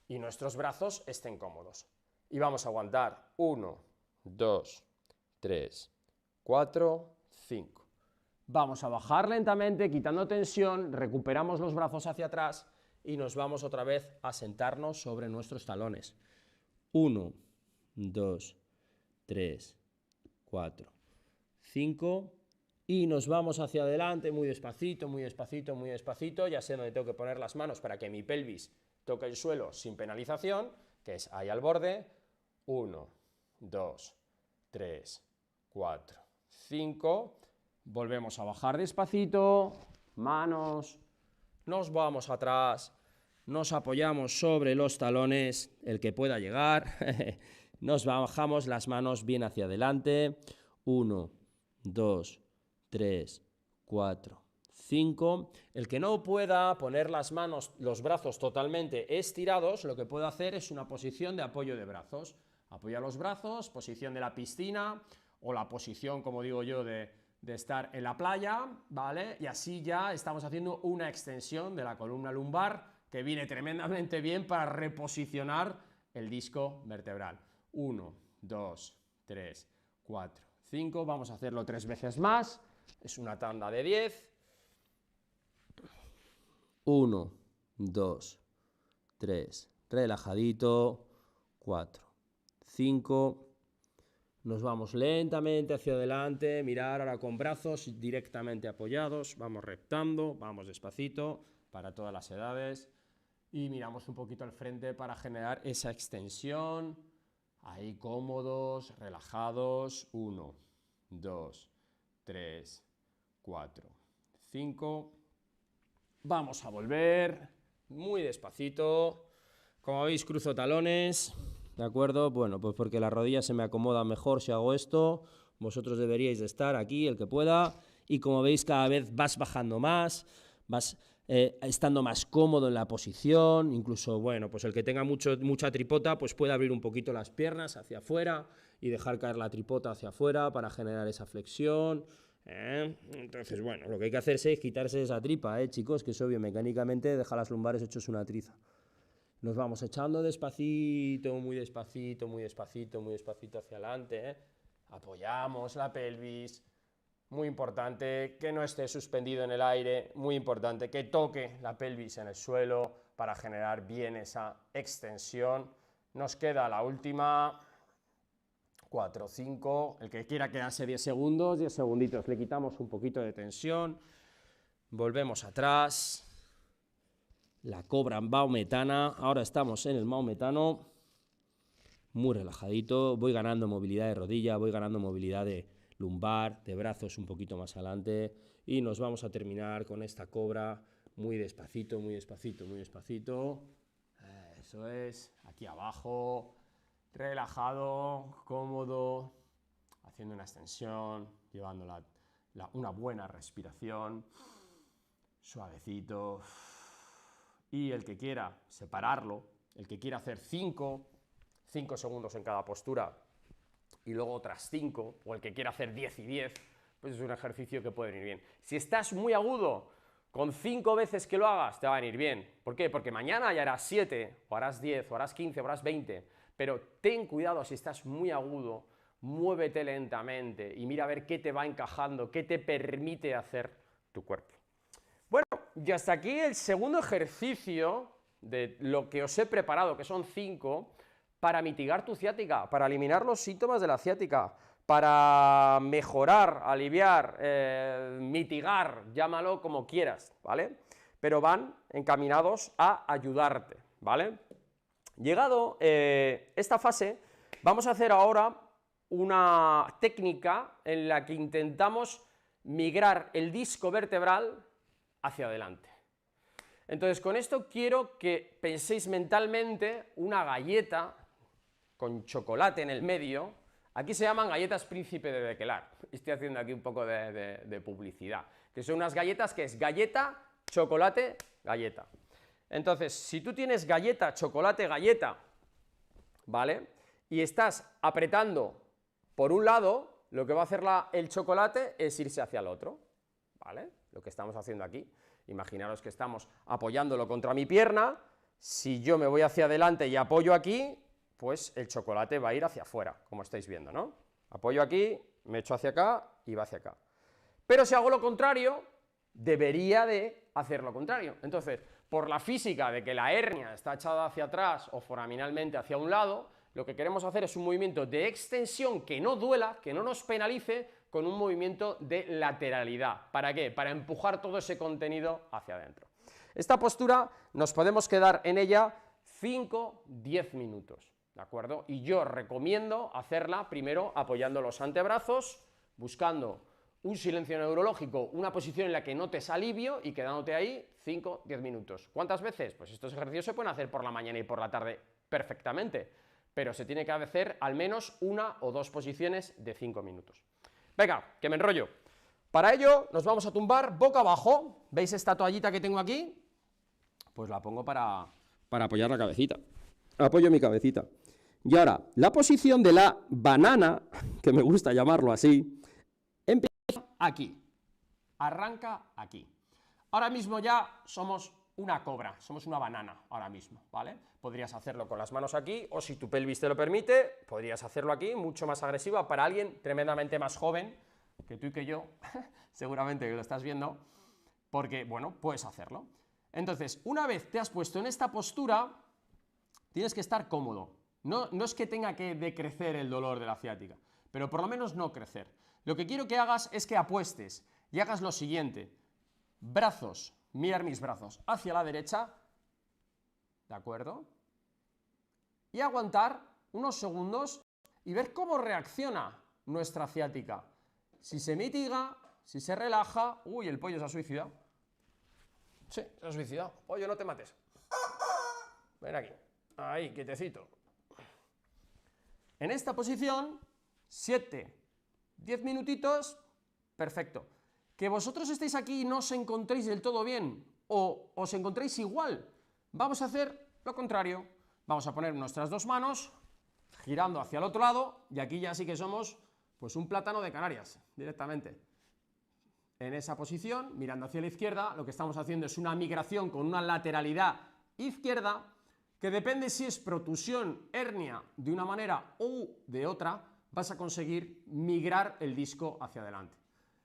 y nuestros brazos estén cómodos. Y vamos a aguantar 1, 2, 3, 4, 5. Vamos a bajar lentamente, quitando tensión, recuperamos los brazos hacia atrás y nos vamos otra vez a sentarnos sobre nuestros talones. 1, 2, 3, 4, 5 y nos vamos hacia adelante muy despacito, muy despacito, muy despacito. Ya sé dónde tengo que poner las manos para que mi pelvis toque el suelo sin penalización, que es ahí al borde. 1, 2, 3, 4, 5. Volvemos a bajar despacito, manos, nos vamos atrás, nos apoyamos sobre los talones, el que pueda llegar, nos bajamos las manos bien hacia adelante. 1, 2, 3, 4, 5. El que no pueda poner las manos, los brazos totalmente estirados, lo que puede hacer es una posición de apoyo de brazos. Apoya los brazos, posición de la piscina, o la posición, como digo yo, de estar en la playa, ¿vale? Y así ya estamos haciendo una extensión de la columna lumbar que viene tremendamente bien para reposicionar el disco vertebral. 1, 2, 3, 4, 5. Vamos a hacerlo 3 veces más. Es una tanda de 10. 1, 2, 3. Relajadito. 4, 5. Nos vamos lentamente hacia adelante, mirar ahora con brazos directamente apoyados, vamos reptando, vamos despacito, para todas las edades, y miramos un poquito al frente para generar esa extensión, ahí cómodos, relajados. 1, 2, 3, 4, 5, vamos a volver, muy despacito, como veis cruzo talones. ¿De acuerdo? Bueno, pues porque la rodilla se me acomoda mejor si hago esto, vosotros deberíais de estar aquí, el que pueda, y como veis cada vez vas bajando más, vas estando más cómodo en la posición, incluso, bueno, pues el que tenga mucha tripota, pues puede abrir un poquito las piernas hacia afuera y dejar caer la tripota hacia afuera para generar esa flexión. Entonces, bueno, lo que hay que hacerse es quitarse esa tripa, chicos, que es obvio, mecánicamente deja las lumbares hechos una triza. Nos vamos echando despacito, muy despacito, muy despacito, muy despacito hacia adelante. Apoyamos la pelvis. Muy importante que no esté suspendido en el aire. Muy importante que toque la pelvis en el suelo para generar bien esa extensión. Nos queda la última. 4, 5. El que quiera quedarse 10 segundos, 10 segunditos. Le quitamos un poquito de tensión. Volvemos atrás. La cobra maometana, ahora estamos en el maometano, muy relajadito, voy ganando movilidad de rodilla, voy ganando movilidad de lumbar, de brazos un poquito más adelante, y nos vamos a terminar con esta cobra muy despacito, muy despacito, muy despacito. Eso es, aquí abajo, relajado, cómodo, haciendo una extensión, llevando una buena respiración, suavecito. Y el que quiera separarlo, el que quiera hacer 5 segundos en cada postura y luego otras 5, o el que quiera hacer 10 y 10, pues es un ejercicio que puede venir bien. Si estás muy agudo, con 5 veces que lo hagas te va a venir bien. ¿Por qué? Porque mañana ya harás 7, o harás 10, o harás 15, o harás 20, pero ten cuidado si estás muy agudo, muévete lentamente y mira a ver qué te va encajando, qué te permite hacer tu cuerpo. Bueno, y hasta aquí el segundo ejercicio de lo que os he preparado, que son 5, para mitigar tu ciática, para eliminar los síntomas de la ciática, para mejorar, aliviar, mitigar, llámalo como quieras, ¿vale? Pero van encaminados a ayudarte, ¿vale? Llegado esta fase, vamos a hacer ahora una técnica en la que intentamos migrar el disco vertebral hacia adelante. Entonces, con esto quiero que penséis mentalmente una galleta con chocolate en el medio. Aquí se llaman galletas Príncipe de Bequelar. Estoy haciendo aquí un poco de publicidad. Que son unas galletas que es galleta, chocolate, galleta. Entonces, si tú tienes galleta, chocolate, galleta, ¿vale? Y estás apretando por un lado, lo que va a hacer el chocolate es irse hacia el otro, ¿vale? Lo que estamos haciendo aquí. Imaginaros que estamos apoyándolo contra mi pierna, si yo me voy hacia adelante y apoyo aquí, pues el chocolate va a ir hacia afuera, como estáis viendo, ¿no? Apoyo aquí, me echo hacia acá y va hacia acá. Pero si hago lo contrario, debería de hacer lo contrario. Entonces, por la física de que la hernia está echada hacia atrás o foraminalmente hacia un lado, lo que queremos hacer es un movimiento de extensión que no duela, que no nos penalice, con un movimiento de lateralidad. ¿Para qué? Para empujar todo ese contenido hacia adentro. Esta postura nos podemos quedar en ella 5-10 minutos, ¿de acuerdo? Y yo recomiendo hacerla primero apoyando los antebrazos, buscando un silencio neurológico, una posición en la que notes alivio y quedándote ahí 5-10 minutos. ¿Cuántas veces? Pues estos ejercicios se pueden hacer por la mañana y por la tarde perfectamente, pero se tiene que hacer al menos 1 o 2 posiciones de 5 minutos. Venga, que me enrollo. Para ello nos vamos a tumbar boca abajo. ¿Veis esta toallita que tengo aquí? Pues la pongo para apoyar la cabecita. Apoyo mi cabecita. Y ahora, la posición de la banana, que me gusta llamarlo así, empieza aquí. Arranca aquí. Ahora mismo ya somos una cobra, somos una banana ahora mismo, ¿vale? Podrías hacerlo con las manos aquí, o si tu pelvis te lo permite, podrías hacerlo aquí, mucho más agresiva para alguien tremendamente más joven que tú y que yo, seguramente que lo estás viendo, porque, bueno, puedes hacerlo. Entonces, una vez te has puesto en esta postura, tienes que estar cómodo. No es que tenga que decrecer el dolor de la ciática, pero por lo menos no crecer. Lo que quiero que hagas es que apuestes y hagas lo siguiente. Brazos, mirar mis brazos hacia la derecha, ¿de acuerdo? Y aguantar unos segundos y ver cómo reacciona nuestra ciática. Si se mitiga, si se relaja... Uy, el pollo se ha suicidado. Sí, se ha suicidado. Pollo, no te mates. Ven aquí. Ahí, quietecito. En esta posición, 7-10 minutitos, perfecto. Que vosotros estéis aquí y no os encontréis del todo bien, o os encontréis igual, vamos a hacer lo contrario. Vamos a poner nuestras 2 manos girando hacia el otro lado, y aquí ya sí que somos pues un plátano de Canarias, directamente. En esa posición, mirando hacia la izquierda, lo que estamos haciendo es una migración con una lateralidad izquierda, que depende si es protusión, hernia, de una manera u de otra, vas a conseguir migrar el disco hacia adelante.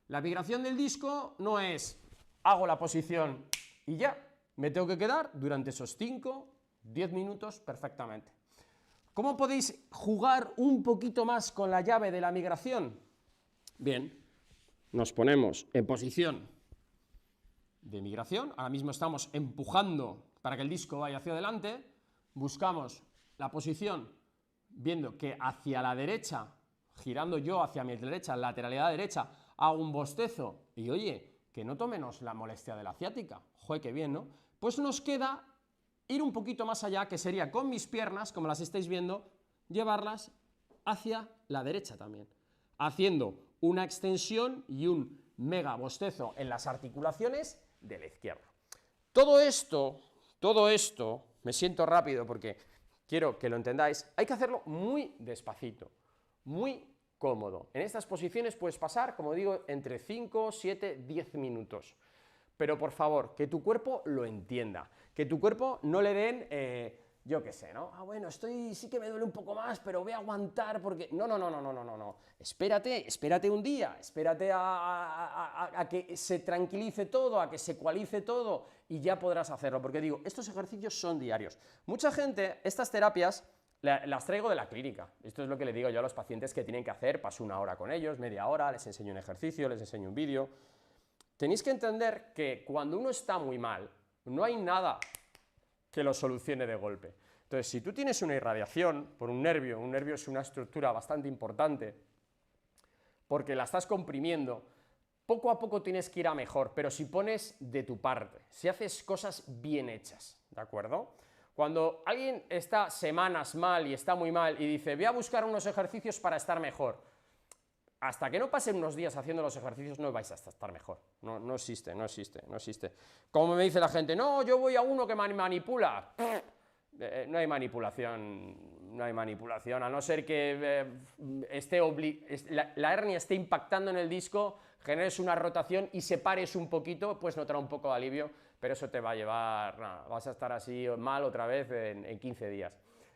La migración del disco no es, hago la posición y ya, me tengo que quedar durante esos 5-10 minutos perfectamente. ¿Cómo podéis jugar un poquito más con la llave de la migración? Bien, nos ponemos en posición de migración, ahora mismo estamos empujando para que el disco vaya hacia adelante, buscamos la posición viendo que hacia la derecha, girando yo hacia mi derecha, lateralidad derecha, hago un bostezo y oye, que no tomenos la molestia de la ciática, joder, qué bien, ¿no? Pues nos queda ir un poquito más allá, que sería con mis piernas, como las estáis viendo, llevarlas hacia la derecha también, haciendo una extensión y un mega bostezo en las articulaciones de la izquierda. Todo esto, me siento rápido porque quiero que lo entendáis, hay que hacerlo muy despacito, muy cómodo. En estas posiciones puedes pasar, como digo, entre 5, 7, 10 minutos. Pero por favor, que tu cuerpo lo entienda, que tu cuerpo no le den, yo qué sé, ¿no? Ah, bueno, sí que me duele un poco más, pero voy a aguantar porque... No. Espérate un día, espérate a que se tranquilice todo, a que se ecualice todo y ya podrás hacerlo. Porque digo, estos ejercicios son diarios. Mucha gente, estas terapias, las traigo de la clínica. Esto es lo que le digo yo a los pacientes que tienen que hacer. Paso 1 hora con ellos, media hora, les enseño un ejercicio, les enseño un vídeo. Tenéis que entender que cuando uno está muy mal, no hay nada que lo solucione de golpe. Entonces, si tú tienes una irradiación por un nervio es una estructura bastante importante, porque la estás comprimiendo, poco a poco tienes que ir a mejor, pero si pones de tu parte, si haces cosas bien hechas, ¿de acuerdo? Cuando alguien está semanas mal y está muy mal y dice, voy a buscar unos ejercicios para estar mejor, hasta que no pasen unos días haciendo los ejercicios no vais a estar mejor. No existe. Como me dice la gente, no, yo voy a uno que me manipula. No hay manipulación, a no ser que la hernia esté impactando en el disco, generes una rotación y separes un poquito, pues notará un poco de alivio, pero eso te va a llevar, vas a estar así mal otra vez en 15 días.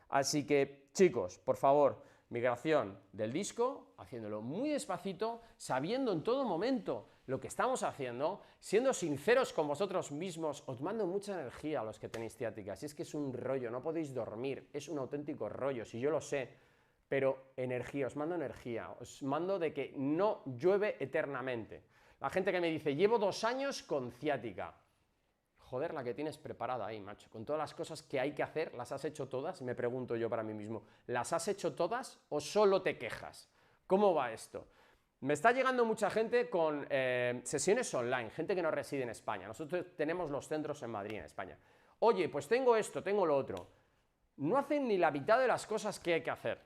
Así que, chicos, por favor, migración del disco, haciéndolo muy despacito, sabiendo en todo momento lo que estamos haciendo, siendo sinceros con vosotros mismos. Os mando mucha energía a los que tenéis ciática, si es que es un rollo, no podéis dormir, es un auténtico rollo, si yo lo sé, pero energía, os mando de que no llueve eternamente. La gente que me dice, llevo 2 años con ciática. Joder, la que tienes preparada ahí, macho. Con todas las cosas que hay que hacer, ¿las has hecho todas? Me pregunto yo para mí mismo. ¿Las has hecho todas o solo te quejas? ¿Cómo va esto? Me está llegando mucha gente con sesiones online, gente que no reside en España. Nosotros tenemos los centros en Madrid, en España. Oye, pues tengo esto, tengo lo otro. No hacen ni la mitad de las cosas que hay que hacer.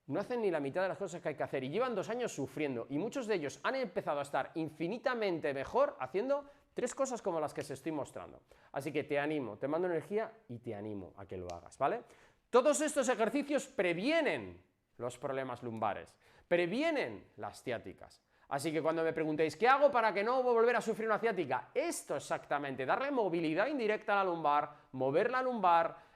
No hacen ni la mitad de las cosas que hay que hacer y llevan 2 años sufriendo. Y muchos de ellos han empezado a estar infinitamente mejor haciendo 3 cosas como las que os estoy mostrando. Así que te animo, te mando energía y te animo a que lo hagas, ¿vale? Todos estos ejercicios previenen los problemas lumbares, previenen las ciáticas. Así que cuando me preguntéis, ¿qué hago para que no volver a sufrir una ciática? Esto exactamente, darle movilidad indirecta a la lumbar, mover la lumbar,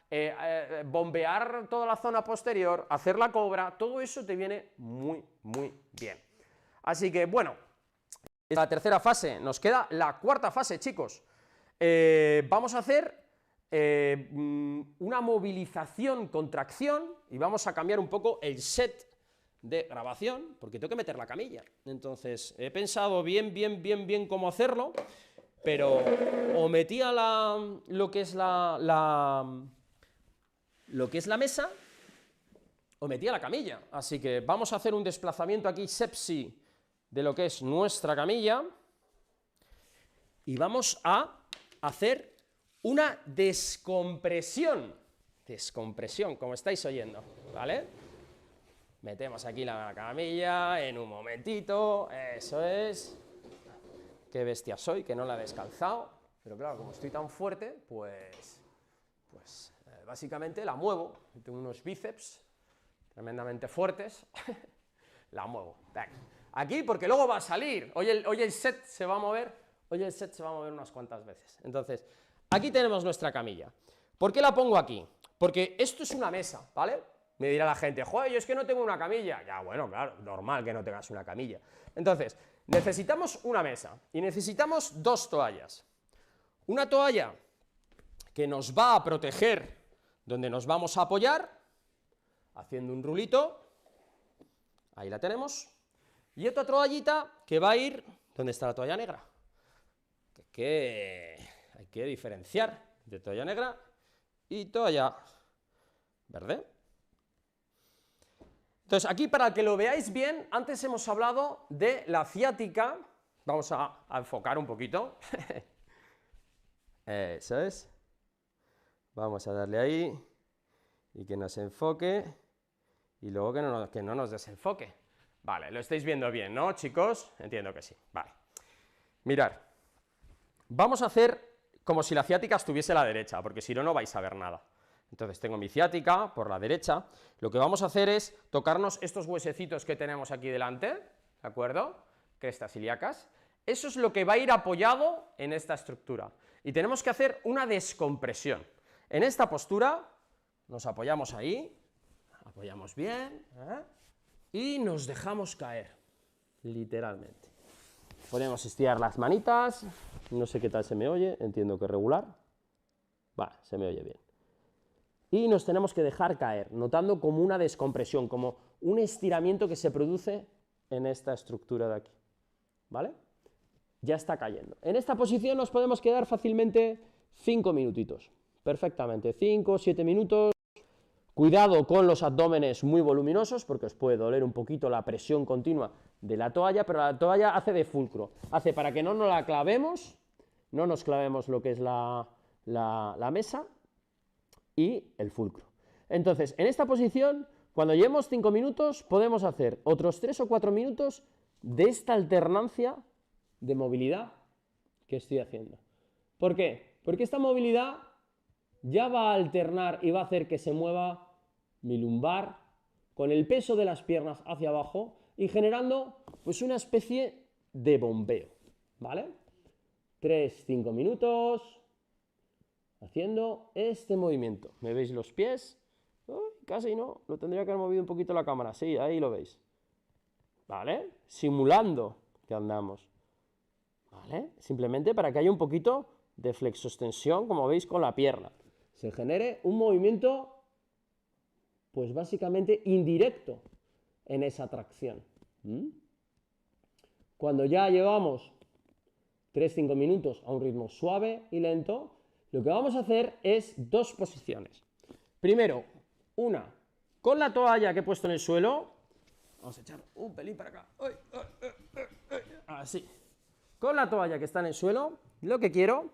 bombear toda la zona posterior, hacer la cobra, todo eso te viene muy, muy bien. Así que, bueno, la tercera fase, nos queda la cuarta fase, chicos. Vamos a hacer una movilización, contracción, y vamos a cambiar un poco el set de grabación, porque tengo que meter la camilla. Entonces, he pensado bien cómo hacerlo, pero o metía lo que es la mesa, o metía la camilla. Así que vamos a hacer un desplazamiento aquí, sepsi, de lo que es nuestra camilla, y vamos a hacer una descompresión, como estáis oyendo, ¿vale? Metemos aquí la camilla en un momentito, eso es. Qué bestia soy, que no la he descalzado, pero claro, como estoy tan fuerte, pues básicamente la muevo. Tengo unos bíceps tremendamente fuertes, la muevo. Venga. Aquí, porque luego va a salir. Hoy el set se va a mover, unas cuantas veces. Entonces, aquí tenemos nuestra camilla. ¿Por qué la pongo aquí? Porque esto es una mesa, ¿vale? Me dirá la gente, joder, yo es que no tengo una camilla. Ya, bueno, claro, normal que no tengas una camilla. Entonces, necesitamos una mesa y necesitamos 2 toallas. Una toalla que nos va a proteger donde nos vamos a apoyar, haciendo un rulito, ahí la tenemos. Y otra toallita que va a ir, ¿dónde está la toalla negra? Que hay que diferenciar de toalla negra y toalla verde. Entonces, aquí para que lo veáis bien, antes hemos hablado de la ciática, vamos a enfocar un poquito, eso es, vamos a darle ahí, y que nos enfoque, y luego que no nos desenfoque. Vale, lo estáis viendo bien, ¿no, chicos? Entiendo que sí, vale. Mirad, vamos a hacer como si la ciática estuviese a la derecha, porque si no, no vais a ver nada. Entonces tengo mi ciática por la derecha, lo que vamos a hacer es tocarnos estos huesecitos que tenemos aquí delante, ¿de acuerdo? Crestas ilíacas, eso es lo que va a ir apoyado en esta estructura, y tenemos que hacer una descompresión. En esta postura nos apoyamos ahí, apoyamos bien, y nos dejamos caer, literalmente. Podemos estirar las manitas, no sé qué tal se me oye, entiendo que regular, vale, se me oye bien. Y nos tenemos que dejar caer, notando como una descompresión, como un estiramiento que se produce en esta estructura de aquí, ¿vale? Ya está cayendo. En esta posición nos podemos quedar fácilmente 5 minutitos, perfectamente, 5 o 7 minutos. Cuidado con los abdómenes muy voluminosos, porque os puede doler un poquito la presión continua de la toalla, pero la toalla hace de fulcro, hace para que no nos la clavemos, no nos clavemos lo que es la mesa, y el fulcro. Entonces, en esta posición, cuando llevemos 5 minutos, podemos hacer otros 3 o 4 minutos de esta alternancia de movilidad que estoy haciendo. ¿Por qué? Porque esta movilidad ya va a alternar y va a hacer que se mueva mi lumbar con el peso de las piernas hacia abajo y generando pues una especie de bombeo, ¿vale? 3-5 minutos haciendo este movimiento. ¿Me veis los pies? casi no, lo tendría que haber movido un poquito la cámara, sí, ahí lo veis, ¿vale? Simulando que andamos, ¿vale? Simplemente para que haya un poquito de flexoextensión, como veis, con la pierna. Se genere un movimiento, pues básicamente indirecto en esa tracción. Cuando ya llevamos 3-5 minutos a un ritmo suave y lento, lo que vamos a hacer es dos posiciones. Primero, una con la toalla que he puesto en el suelo. Vamos a echar un pelín para acá. Así. Con la toalla que está en el suelo, lo que quiero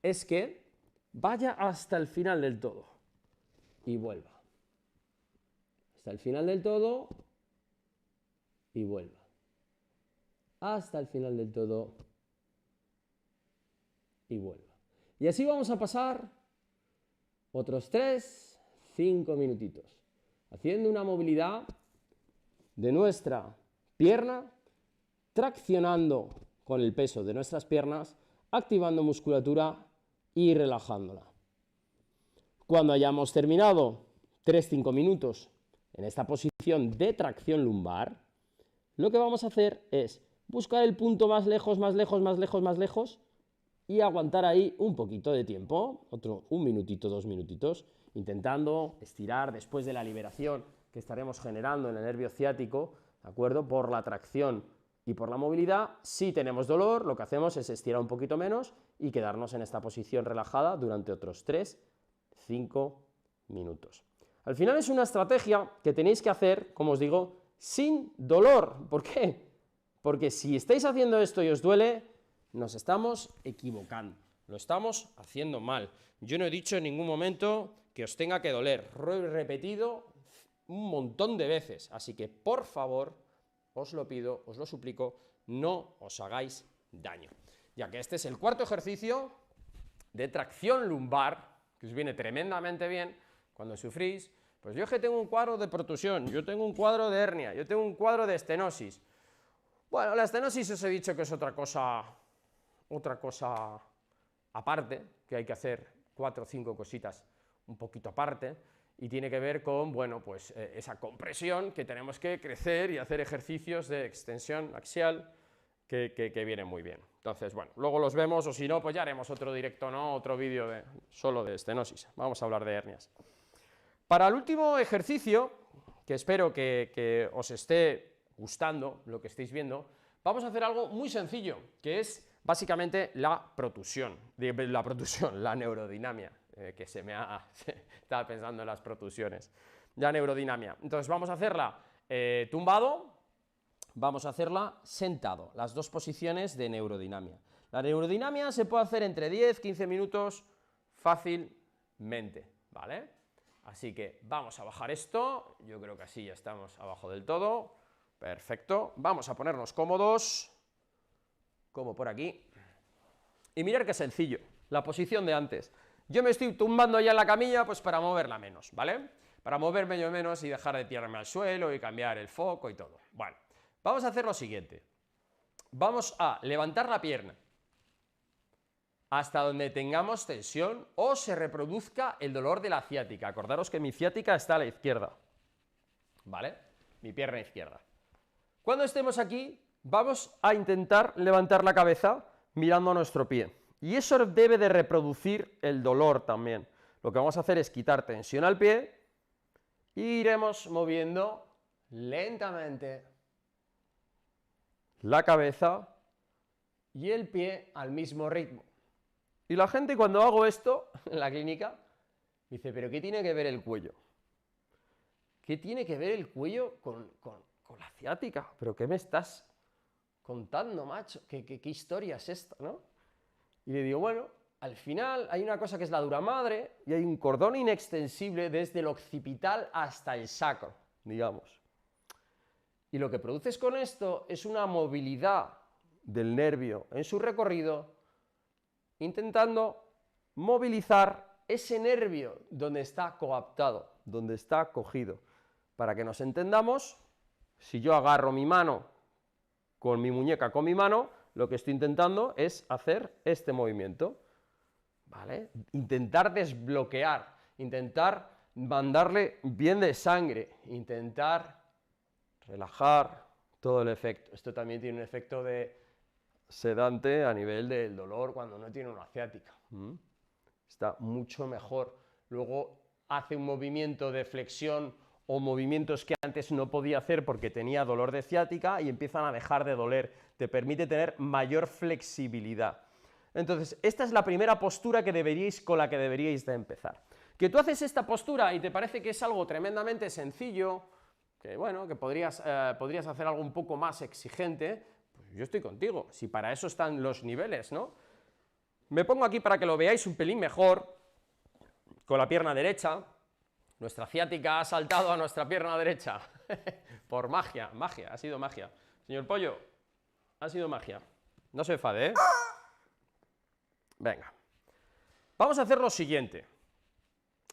es que vaya hasta el final del todo y vuelva. Hasta el final del todo y vuelva. Hasta el final del todo y vuelva. Y así vamos a pasar otros 3-5 minutitos, haciendo una movilidad de nuestra pierna, traccionando con el peso de nuestras piernas, activando musculatura y relajándola. Cuando hayamos terminado 3-5 minutos en esta posición de tracción lumbar, lo que vamos a hacer es buscar el punto más lejos, más lejos, más lejos, más lejos, y aguantar ahí un poquito de tiempo, otro 1 minutito, 2 minutitos, intentando estirar después de la liberación que estaremos generando en el nervio ciático, ¿de acuerdo? Por la tracción y por la movilidad. Si tenemos dolor, lo que hacemos es estirar un poquito menos y quedarnos en esta posición relajada durante otros 3-5 minutos. Al final es una estrategia que tenéis que hacer, como os digo, sin dolor. ¿Por qué? Porque si estáis haciendo esto y os duele, nos estamos equivocando, lo estamos haciendo mal. Yo no he dicho en ningún momento que os tenga que doler, lo he repetido un montón de veces, así que por favor, os lo pido, os lo suplico, no os hagáis daño, ya que este es el cuarto ejercicio de tracción lumbar, que os viene tremendamente bien cuando sufrís. Pues yo es que tengo un cuadro de protusión, yo tengo un cuadro de hernia, yo tengo un cuadro de estenosis. Bueno, la estenosis os he dicho que es otra cosa aparte, que hay que hacer 4 o 5 cositas un poquito aparte, y tiene que ver con, bueno, pues esa compresión que tenemos que crecer y hacer ejercicios de extensión axial que vienen muy bien. Entonces, bueno, luego los vemos, o si no, pues ya haremos otro directo, ¿no? Otro vídeo solo de estenosis. Vamos a hablar de hernias. Para el último ejercicio, que espero que os esté gustando lo que estáis viendo, vamos a hacer algo muy sencillo, que es básicamente la neurodinamia, que estaba pensando en las protusiones, la neurodinamia. Entonces vamos a hacerla tumbado, vamos a hacerla sentado, las dos posiciones de neurodinamia. La neurodinamia se puede hacer entre 10-15 minutos fácilmente, ¿vale? Así que vamos a bajar esto, yo creo que así ya estamos abajo del todo, perfecto, vamos a ponernos cómodos, como por aquí, y mirar qué sencillo, la posición de antes. Yo me estoy tumbando ya en la camilla pues para moverla menos, ¿vale? Para moverme yo menos y dejar de tirarme al suelo y cambiar el foco y todo. Bueno, vamos a hacer lo siguiente, vamos a levantar la pierna hasta donde tengamos tensión o se reproduzca el dolor de la ciática. Acordaros que mi ciática está a la izquierda, ¿vale? Mi pierna izquierda. Cuando estemos aquí, vamos a intentar levantar la cabeza mirando a nuestro pie. Y eso debe de reproducir el dolor también. Lo que vamos a hacer es quitar tensión al pie e iremos moviendo lentamente la cabeza y el pie al mismo ritmo. Y la gente, cuando hago esto en la clínica, dice, ¿pero qué tiene que ver el cuello? ¿Qué tiene que ver el cuello con la ciática? ¿Pero qué me estás contando, macho? ¿Qué historia es esta, no? Y le digo, bueno, al final hay una cosa que es la dura madre y hay un cordón inextensible desde el occipital hasta el sacro, digamos. Y lo que produces con esto es una movilidad del nervio en su recorrido, intentando movilizar ese nervio donde está coaptado, donde está cogido. Para que nos entendamos, si yo agarro mi mano con mi muñeca, con mi mano, lo que estoy intentando es hacer este movimiento, ¿vale? Intentar desbloquear, intentar mandarle bien de sangre, intentar relajar todo el efecto. Esto también tiene un efecto de sedante a nivel del dolor cuando no tiene una ciática. Está mucho mejor. Luego hace un movimiento de flexión o movimientos que antes no podía hacer porque tenía dolor de ciática y empiezan a dejar de doler. Te permite tener mayor flexibilidad. Entonces, esta es la primera postura con la que deberíais de empezar. Que tú haces esta postura y te parece que es algo tremendamente sencillo, que bueno, que podrías hacer algo un poco más exigente, pues yo estoy contigo, si para eso están los niveles, ¿no? Me pongo aquí para que lo veáis un pelín mejor, con la pierna derecha. Nuestra ciática ha saltado a nuestra pierna derecha, por magia, ha sido magia. Señor Pollo, ha sido magia. No se enfade, ¿eh? Venga. Vamos a hacer lo siguiente.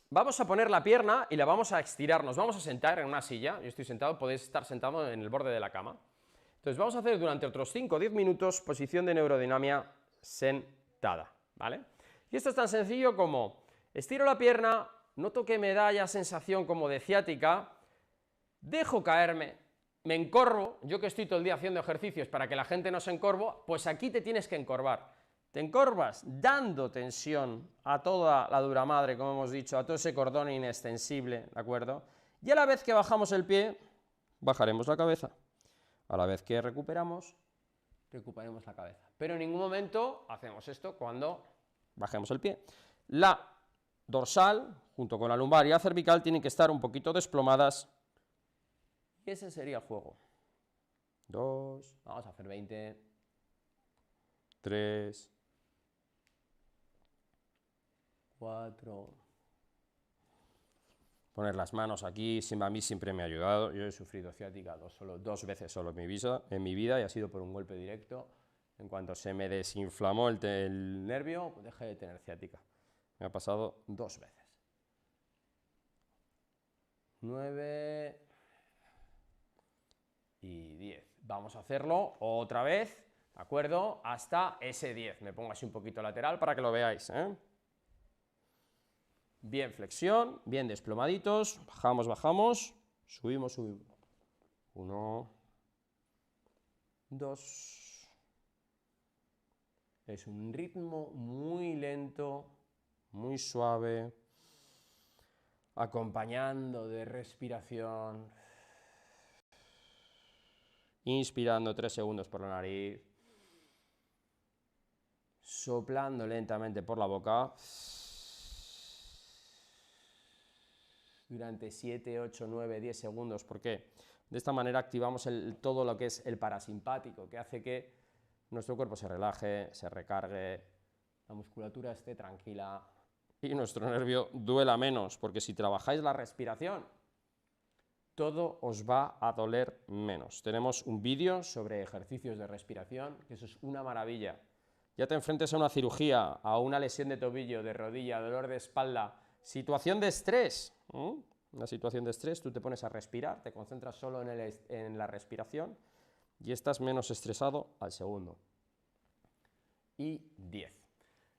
Vamos a poner la pierna y la vamos a estirar, nos vamos a sentar en una silla, yo estoy sentado, podéis estar sentado en el borde de la cama. Entonces vamos a hacer durante otros 5 o 10 minutos posición de neurodinamia sentada, ¿vale? Y esto es tan sencillo como, estiro la pierna, noto que me da ya sensación como de ciática, dejo caerme, me encorvo, yo que estoy todo el día haciendo ejercicios para que la gente no se encorvo, pues aquí te tienes que encorvar. Te encorvas dando tensión a toda la dura madre, como hemos dicho, a todo ese cordón inextensible, ¿de acuerdo? Y a la vez que bajamos el pie, bajaremos la cabeza. A la vez que recuperamos la cabeza. Pero en ningún momento hacemos esto cuando bajemos el pie. La dorsal, junto con la lumbar y la cervical, tienen que estar un poquito desplomadas. Y ese sería el juego. 2, vamos a hacer 20, 3, 4, poner las manos aquí, a mí siempre me ha ayudado, yo he sufrido ciática dos veces solo en mi vida y ha sido por un golpe directo, en cuanto se me desinflamó el nervio, pues dejé de tener ciática, me ha pasado 2 veces. 9 y 10, vamos a hacerlo otra vez, ¿de acuerdo? Hasta ese 10, me pongo así un poquito lateral para que lo veáis, ¿eh? Bien flexión, bien desplomaditos, bajamos, bajamos, subimos, subimos. 1, 2. Es un ritmo muy lento, muy suave, acompañando de respiración. Inspirando 3 segundos por la nariz. Soplando lentamente por la boca. Durante 7, 8, 9, 10 segundos. ¿Por qué? De esta manera activamos todo lo que es el parasimpático, que hace que nuestro cuerpo se relaje, se recargue, la musculatura esté tranquila y nuestro nervio duela menos, porque si trabajáis la respiración, todo os va a doler menos. Tenemos un vídeo sobre ejercicios de respiración, que eso es una maravilla. Ya te enfrentes a una cirugía, a una lesión de tobillo, de rodilla, dolor de espalda, situación de estrés, una situación de estrés, tú te pones a respirar, te concentras solo en la respiración y estás menos estresado al segundo. Y 10.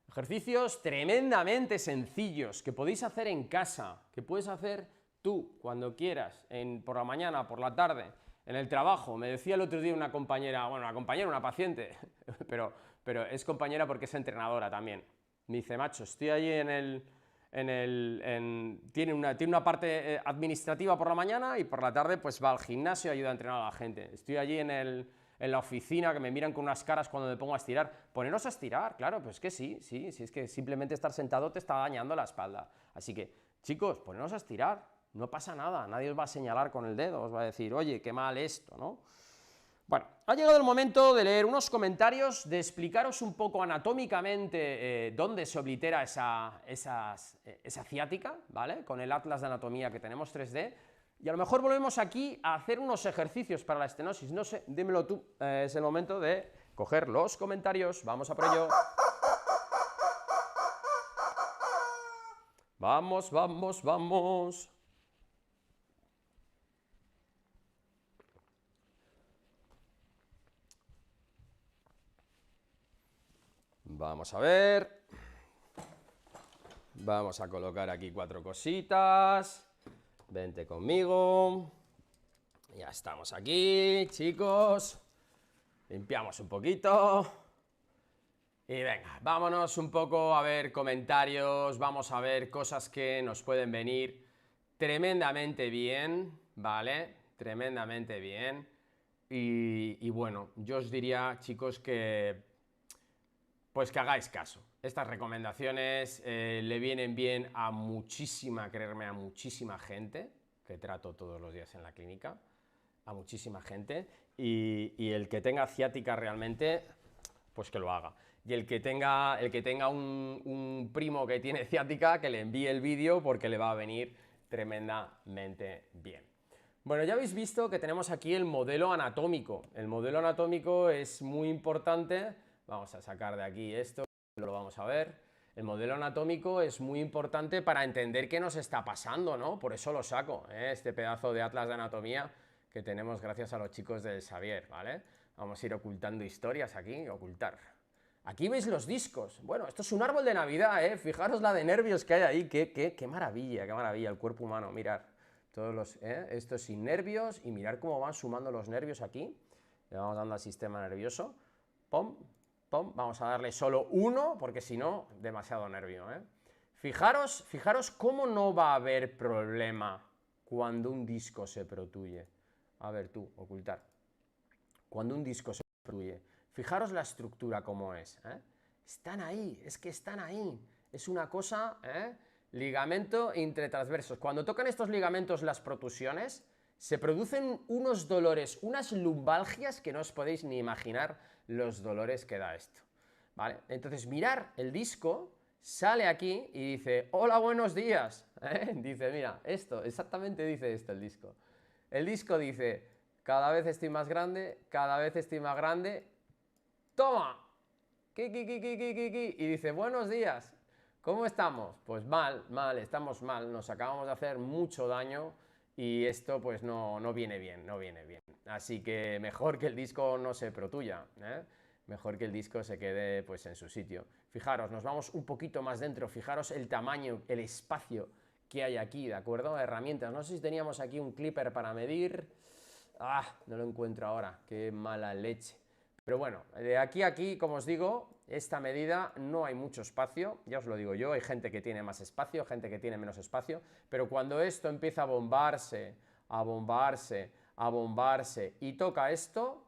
Ejercicios tremendamente sencillos que podéis hacer en casa, que puedes hacer tú cuando quieras, por la mañana, por la tarde, en el trabajo. Me decía el otro día una compañera, una paciente, pero es compañera porque es entrenadora también. Me dice, macho, estoy allí tiene una parte administrativa por la mañana y por la tarde pues va al gimnasio y ayuda a entrenar a la gente. Estoy allí en la oficina que me miran con unas caras cuando me pongo a estirar. Poneros a estirar, claro, pues que sí, es que simplemente estar sentado te está dañando la espalda. Así que, chicos, poneros a estirar, no pasa nada, nadie os va a señalar con el dedo, os va a decir, oye, qué mal esto, ¿no? Bueno, ha llegado el momento de leer unos comentarios, de explicaros un poco anatómicamente dónde se oblitera esa ciática, ¿vale? Con el atlas de anatomía que tenemos 3D, y a lo mejor volvemos aquí a hacer unos ejercicios para la estenosis, no sé, dímelo tú, es el momento de coger los comentarios, vamos a por ello. Vamos, vamos, vamos. Vamos a ver. Vamos a colocar aquí 4 cositas. Vente conmigo. Ya estamos aquí, chicos. Limpiamos un poquito. Y venga, vámonos un poco a ver comentarios. Vamos a ver cosas que nos pueden venir tremendamente bien, ¿vale? Tremendamente bien. Y bueno, yo os diría, chicos, que pues que hagáis caso. Estas recomendaciones le vienen bien a muchísima, creerme, a muchísima gente que trato todos los días en la clínica, a muchísima gente, y el que tenga ciática realmente, pues que lo haga. Y el que tenga un primo que tiene ciática, que le envíe el vídeo porque le va a venir tremendamente bien. Bueno, ya habéis visto que tenemos aquí el modelo anatómico. El modelo anatómico es muy importante. Vamos a sacar de aquí esto, lo vamos a ver. El modelo anatómico es muy importante para entender qué nos está pasando, ¿no? Por eso lo saco, este pedazo de atlas de anatomía que tenemos gracias a los chicos del Xavier, ¿vale? Vamos a ir ocultando historias aquí, ocultar. Aquí veis los discos. Bueno, esto es un árbol de Navidad, ¿eh? Fijaros la de nervios que hay ahí. Qué maravilla, el cuerpo humano, mirad. Todos los, esto sin nervios, y mirar cómo van sumando los nervios aquí. Le vamos dando al sistema nervioso. Pom, pom. Vamos a darle solo uno, porque si no, demasiado nervio. Fijaros cómo no va a haber problema cuando un disco se protuye. A ver tú, ocultar. Cuando un disco se protuye. Fijaros la estructura cómo es. Están ahí, es que están ahí. Es una cosa, ligamento intertransversos. Cuando tocan estos ligamentos las protusiones, se producen unos dolores, unas lumbalgias que no os podéis ni imaginar los dolores que da esto, ¿vale? Entonces, mirar el disco, sale aquí y dice, hola, buenos días, Dice, mira, esto, exactamente dice esto el disco. El disco dice, cada vez estoy más grande, cada vez estoy más grande, toma, y dice, buenos días, ¿cómo estamos? Pues mal, estamos mal, nos acabamos de hacer mucho daño y esto pues no viene bien, no viene bien. Así que mejor que el disco no se protuya, mejor que el disco se quede pues en su sitio. Fijaros, nos vamos un poquito más dentro, fijaros el tamaño, el espacio que hay aquí, ¿de acuerdo? Herramientas, no sé si teníamos aquí un clipper para medir, no lo encuentro ahora, qué mala leche. Pero bueno, de aquí a aquí, como os digo, esta medida no hay mucho espacio, ya os lo digo yo, hay gente que tiene más espacio, gente que tiene menos espacio, pero cuando esto empieza a bombarse, a bombarse, a bombarse y toca esto,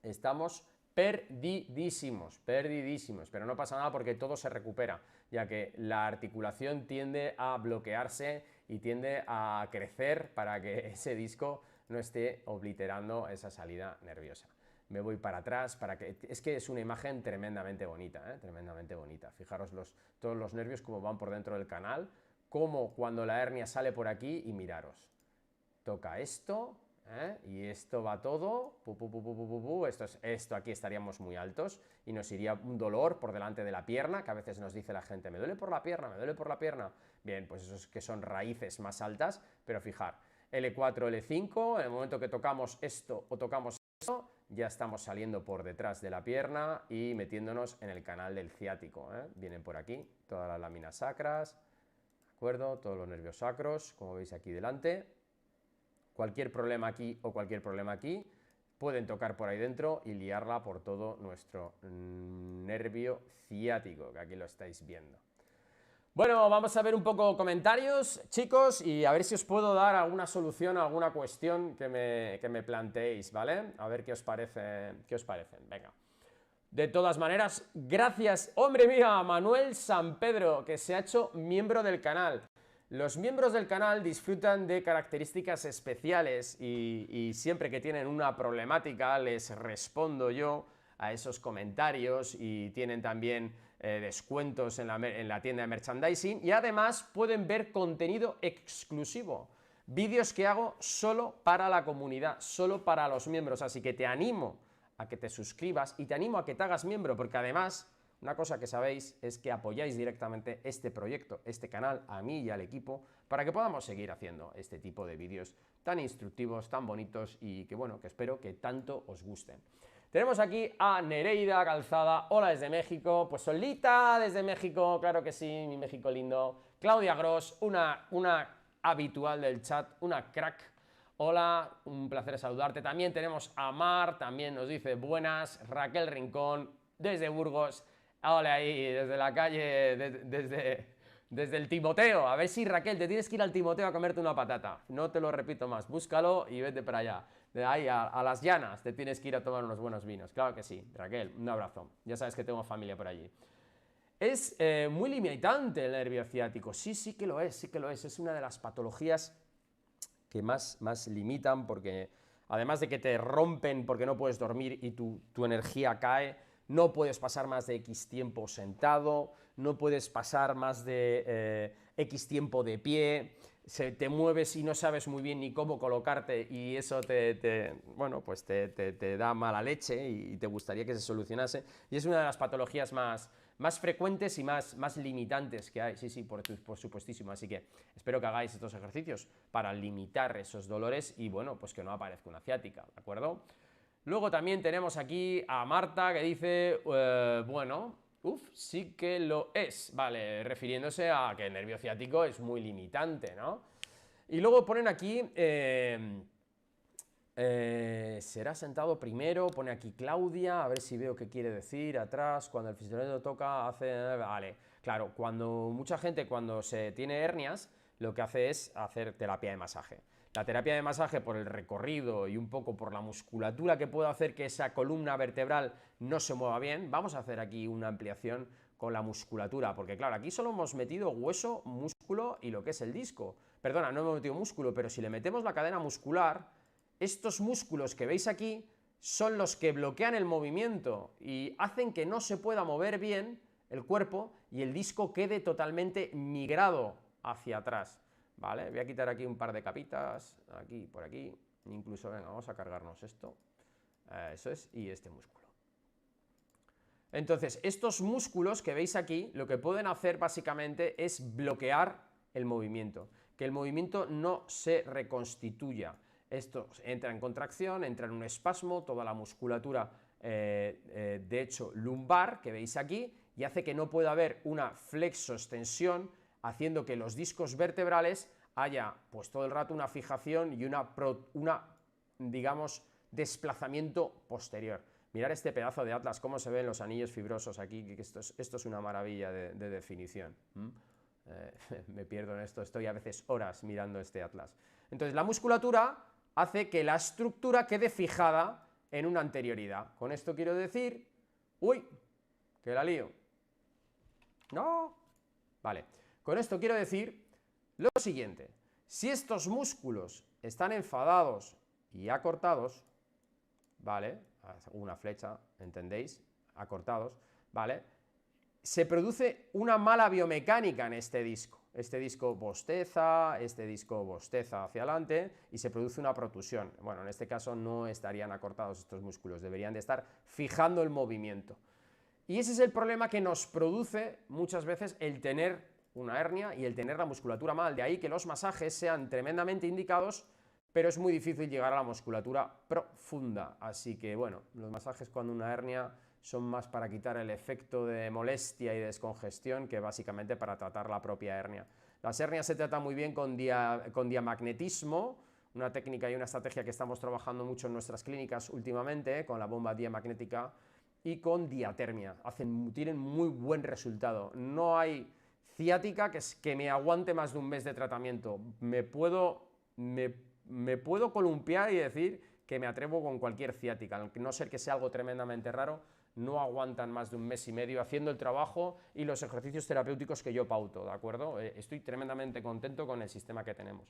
estamos perdidísimos, perdidísimos, pero no pasa nada porque todo se recupera, ya que la articulación tiende a bloquearse y tiende a crecer para que ese disco no esté obliterando esa salida nerviosa. Me voy para atrás, es que es una imagen tremendamente bonita, tremendamente bonita. Fijaros todos los nervios como van por dentro del canal, como cuando la hernia sale por aquí y miraros. Toca esto, y esto va todo, esto aquí estaríamos muy altos y nos iría un dolor por delante de la pierna, que a veces nos dice la gente, me duele por la pierna, me duele por la pierna. Bien, pues eso es que son raíces más altas, pero fijar, L4, L5, en el momento que tocamos esto o tocamos esto, ya estamos saliendo por detrás de la pierna y metiéndonos en el canal del ciático, Vienen por aquí todas las láminas sacras, ¿de acuerdo? Todos los nervios sacros, como veis aquí delante. Cualquier problema aquí o cualquier problema aquí, pueden tocar por ahí dentro y liarla por todo nuestro nervio ciático, que aquí lo estáis viendo. Bueno, vamos a ver un poco comentarios, chicos, y a ver si os puedo dar alguna solución a alguna cuestión que me planteéis, ¿vale? A ver qué os parecen, venga. De todas maneras, gracias, hombre, mira, a Manuel San Pedro, que se ha hecho miembro del canal. Los miembros del canal disfrutan de características especiales y siempre que tienen una problemática les respondo yo a esos comentarios y tienen también descuentos en la tienda de merchandising y además pueden ver contenido exclusivo, vídeos que hago solo para la comunidad, solo para los miembros, así que te animo a que te suscribas y te animo a que te hagas miembro porque además una cosa que sabéis es que apoyáis directamente este proyecto, este canal, a mí y al equipo, para que podamos seguir haciendo este tipo de vídeos tan instructivos, tan bonitos y que bueno, que espero que tanto os gusten. Tenemos aquí a Nereida Calzada, hola desde México, pues solita desde México, claro que sí, mi México lindo. Claudia Gross, una habitual del chat, una crack. Hola, un placer saludarte. También tenemos a Mar, también nos dice buenas. Raquel Rincón, desde Burgos. Hola ahí, desde la calle, desde el Timoteo. A ver si, Raquel, te tienes que ir al Timoteo a comerte una patata. No te lo repito más, búscalo y vete para allá. De ahí a las llanas te tienes que ir a tomar unos buenos vinos. Claro que sí, Raquel, un abrazo. Ya sabes que tengo familia por allí. Es muy limitante el nervio ciático. Sí, sí que lo es, sí que lo es. Es una de las patologías que más limitan, porque además de que te rompen porque no puedes dormir y tu energía cae, no puedes pasar más de X tiempo sentado, no puedes pasar más de X tiempo de pie, te mueves y no sabes muy bien ni cómo colocarte y eso bueno, pues te da mala leche y te gustaría que se solucionase. Y es una de las patologías más frecuentes y más limitantes que hay, sí, por supuestísimo, así que espero que hagáis estos ejercicios para limitar esos dolores y bueno, pues que no aparezca una ciática, ¿de acuerdo? Luego también tenemos aquí a Marta que dice, bueno, sí que lo es, vale, refiriéndose a que el nervio ciático es muy limitante, ¿no? Y luego ponen aquí, será sentado primero, pone aquí Claudia, a ver si veo qué quiere decir, atrás, cuando el fisioterapeuta toca, vale, claro, mucha gente cuando se tiene hernias, lo que hace es hacer terapia de masaje. La terapia de masaje por el recorrido y un poco por la musculatura que puede hacer que esa columna vertebral no se mueva bien, vamos a hacer aquí una ampliación con la musculatura, porque claro, aquí solo hemos metido hueso, músculo y lo que es el disco. Perdona, no hemos metido músculo, pero si le metemos la cadena muscular, estos músculos que veis aquí son los que bloquean el movimiento y hacen que no se pueda mover bien el cuerpo y el disco quede totalmente migrado hacia atrás, ¿vale? Voy a quitar aquí un par de capitas, aquí, por aquí, incluso, venga, vamos a cargarnos esto, eso es, y este músculo. Entonces, estos músculos que veis aquí, lo que pueden hacer básicamente es bloquear el movimiento, que el movimiento no se reconstituya. Esto entra en contracción, entra en un espasmo, toda la musculatura, de hecho, lumbar, que veis aquí, y hace que no pueda haber una flexoextensión, haciendo que los discos vertebrales haya, pues todo el rato, una fijación y digamos, desplazamiento posterior. Mirad este pedazo de atlas, cómo se ven los anillos fibrosos aquí, que esto es una maravilla de definición. Me pierdo en esto, estoy a veces horas mirando este atlas. Entonces, la musculatura hace que la estructura quede fijada en una anterioridad. Con esto quiero decir, uy, que la lío. No, vale. Con esto quiero decir lo siguiente: si estos músculos están enfadados y acortados, ¿vale? Una flecha, ¿entendéis? Acortados, ¿vale? Se produce una mala biomecánica en este disco. Este disco bosteza hacia adelante y se produce una protusión. Bueno, en este caso no estarían acortados estos músculos, deberían de estar fijando el movimiento. Y ese es el problema que nos produce muchas veces el tener una hernia y el tener la musculatura mal. De ahí que los masajes sean tremendamente indicados, pero es muy difícil llegar a la musculatura profunda. Así que, bueno, los masajes cuando una hernia son más para quitar el efecto de molestia y descongestión que básicamente para tratar la propia hernia. Las hernias se tratan muy bien con diamagnetismo, una técnica y una estrategia que estamos trabajando mucho en nuestras clínicas últimamente, con la bomba diamagnética, y con diatermia. Tienen muy buen resultado. No hay ciática que me aguante más de un mes de tratamiento. Me puedo columpiar y decir que me atrevo con cualquier ciática, a no ser que sea algo tremendamente raro, no aguantan más de un mes y medio haciendo el trabajo y los ejercicios terapéuticos que yo pauto, ¿de acuerdo? Estoy tremendamente contento con el sistema que tenemos.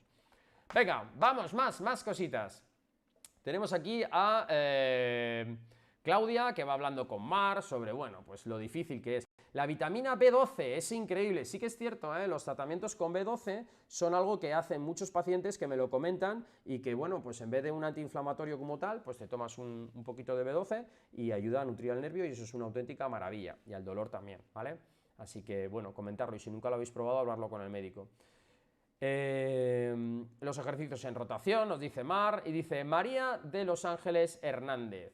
Venga, vamos, más cositas. Tenemos aquí a Claudia, que va hablando con Mar sobre, bueno, pues lo difícil que es. La vitamina B12 es increíble, sí que es cierto, los tratamientos con B12 son algo que hacen muchos pacientes que me lo comentan y que, bueno, pues en vez de un antiinflamatorio como tal, pues te tomas un poquito de B12 y ayuda a nutrir el nervio y eso es una auténtica maravilla, y al dolor también, ¿vale? Así que, bueno, comentarlo y si nunca lo habéis probado, hablarlo con el médico. Los ejercicios en rotación, nos dice Mar, y dice María de Los Ángeles Hernández.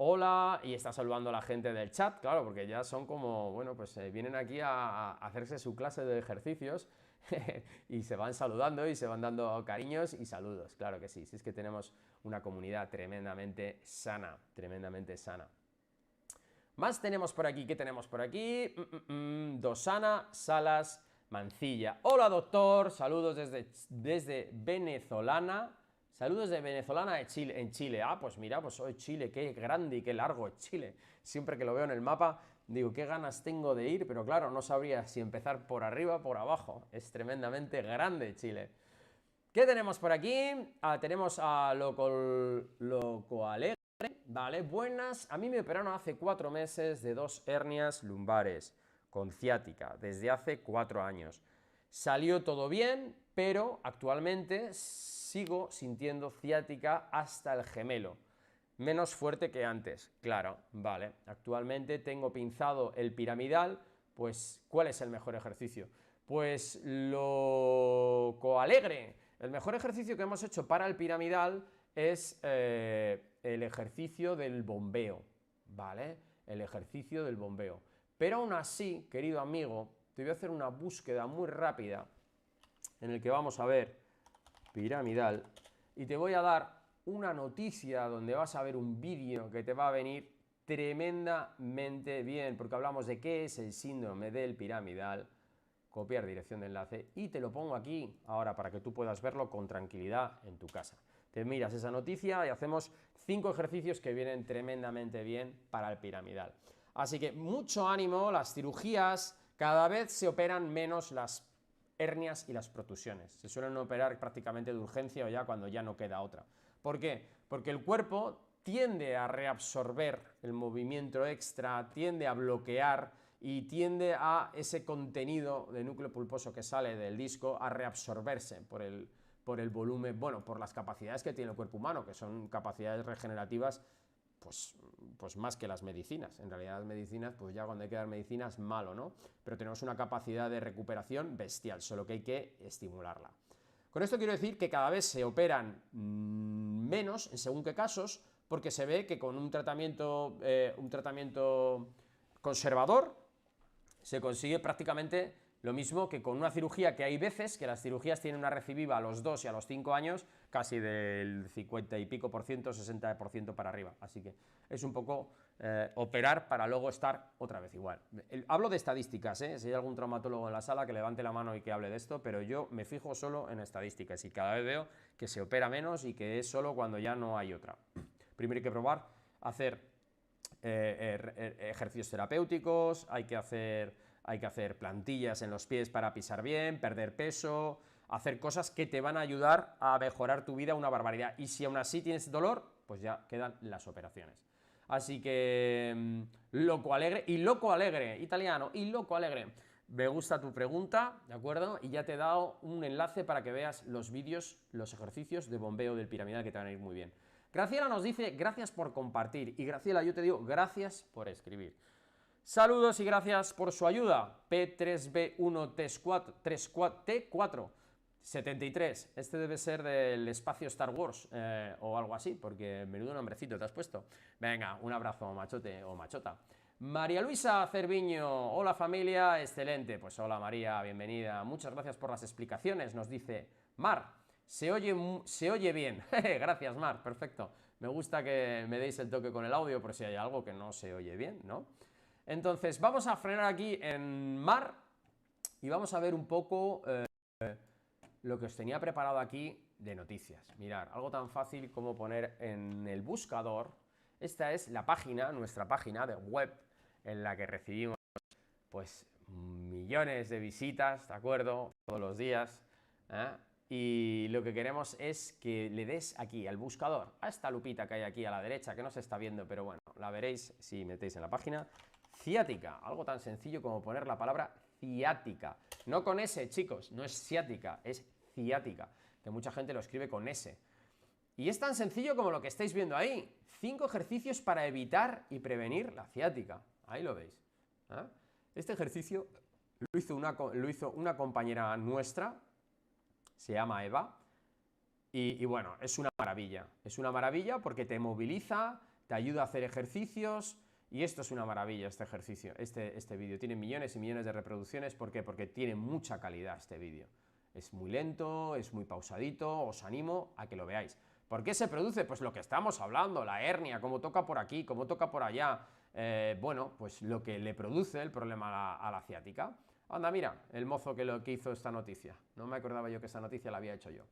hola, y está saludando a la gente del chat, claro, porque ya son como, bueno, pues vienen aquí a hacerse su clase de ejercicios y se van saludando y se van dando cariños y saludos, claro que sí, si es que tenemos una comunidad tremendamente sana, tremendamente sana. Más tenemos por aquí, ¿qué tenemos por aquí? Dosana Salas Mancilla. Hola doctor, saludos desde Venezolana. Saludos de Venezolana de Chile, en Chile. Ah, pues mira, pues hoy Chile, qué grande y qué largo es Chile. Siempre que lo veo en el mapa, digo, qué ganas tengo de ir, pero claro, no sabría si empezar por arriba o por abajo. Es tremendamente grande Chile. ¿Qué tenemos por aquí? Tenemos a Locoalegre. Vale, buenas. A mí me operaron hace 4 meses de 2 hernias lumbares con ciática, desde hace 4 años. Salió todo bien, pero actualmente sigo sintiendo ciática hasta el gemelo. Menos fuerte que antes, claro, vale. Actualmente tengo pinzado el piramidal, pues ¿cuál es el mejor ejercicio? Pues Locoalegre. El mejor ejercicio que hemos hecho para el piramidal es el ejercicio del bombeo, ¿vale? El ejercicio del bombeo. Pero aún así, querido amigo, te voy a hacer una búsqueda muy rápida en el que vamos a ver piramidal y te voy a dar una noticia donde vas a ver un vídeo que te va a venir tremendamente bien, porque hablamos de qué es el síndrome del piramidal, copiar dirección de enlace y te lo pongo aquí ahora para que tú puedas verlo con tranquilidad en tu casa. Te miras esa noticia y hacemos 5 ejercicios que vienen tremendamente bien para el piramidal. Así que mucho ánimo, las cirugías cada vez se operan menos las hernias y las protusiones. Se suelen operar prácticamente de urgencia o ya cuando ya no queda otra. ¿Por qué? Porque el cuerpo tiende a reabsorber el movimiento extra, tiende a bloquear y tiende a ese contenido de núcleo pulposo que sale del disco a reabsorberse por el volumen, bueno, por las capacidades que tiene el cuerpo humano, que son capacidades regenerativas, pues más que las medicinas. En realidad las medicinas, pues ya cuando hay que dar medicinas, malo, ¿no? Pero tenemos una capacidad de recuperación bestial, solo que hay que estimularla. Con esto quiero decir que cada vez se operan menos, en según qué casos, porque se ve que con un tratamiento conservador se consigue prácticamente lo mismo que con una cirugía, que hay veces que las cirugías tienen una recidiva a los 2 y a los 5 años casi del 50 y pico por ciento, 60% para arriba. Así que es un poco operar para luego estar otra vez igual. Hablo de estadísticas, si hay algún traumatólogo en la sala que levante la mano y que hable de esto, pero yo me fijo solo en estadísticas y cada vez veo que se opera menos y que es solo cuando ya no hay otra. Primero hay que probar hacer ejercicios terapéuticos, hay que hacer plantillas en los pies para pisar bien, perder peso, hacer cosas que te van a ayudar a mejorar tu vida una barbaridad. Y si aún así tienes dolor, pues ya quedan las operaciones. Así que Locoalegre y Locoalegre, italiano, y Locoalegre. Me gusta tu pregunta, ¿de acuerdo? Y ya te he dado un enlace para que veas los vídeos, los ejercicios de bombeo del piramidal que te van a ir muy bien. Graciela nos dice, gracias por compartir. Y Graciela, yo te digo, gracias por escribir. Saludos y gracias por su ayuda. P3B1T4 73. Este debe ser del espacio Star Wars o algo así, porque menudo nombrecito te has puesto. Venga, un abrazo, machote o machota. María Luisa Cerviño, hola familia, excelente. Pues hola María, bienvenida. Muchas gracias por las explicaciones, nos dice Mar. Se oye bien. Gracias, Mar, perfecto. Me gusta que me deis el toque con el audio por si hay algo que no se oye bien, ¿no? Entonces, vamos a frenar aquí en Mar y vamos a ver un poco lo que os tenía preparado aquí de noticias. Mirad, algo tan fácil como poner en el buscador. Esta es la página, nuestra página de web, en la que recibimos pues millones de visitas, ¿de acuerdo? Todos los días. Y lo que queremos es que le des aquí al buscador, a esta lupita que hay aquí a la derecha, que no se está viendo, pero bueno, la veréis si metéis en la página. Ciática, algo tan sencillo como poner la palabra ciática. No con S, chicos, no es ciática, es ciática, que mucha gente lo escribe con S. Y es tan sencillo como lo que estáis viendo ahí. 5 ejercicios para evitar y prevenir la ciática. Ahí lo veis. Este ejercicio lo hizo una compañera nuestra, se llama Eva, y bueno, es una maravilla. Es una maravilla porque te moviliza, te ayuda a hacer ejercicios, y esto es una maravilla, este ejercicio, este vídeo. Tiene millones y millones de reproducciones, ¿por qué? Porque tiene mucha calidad este vídeo. Es muy lento, es muy pausadito, os animo a que lo veáis. ¿Por qué se produce? Pues lo que estamos hablando, la hernia, cómo toca por aquí, cómo toca por allá, bueno, pues lo que le produce el problema a la ciática. Anda, mira, el mozo que hizo esta noticia. No me acordaba yo que esta noticia la había hecho yo.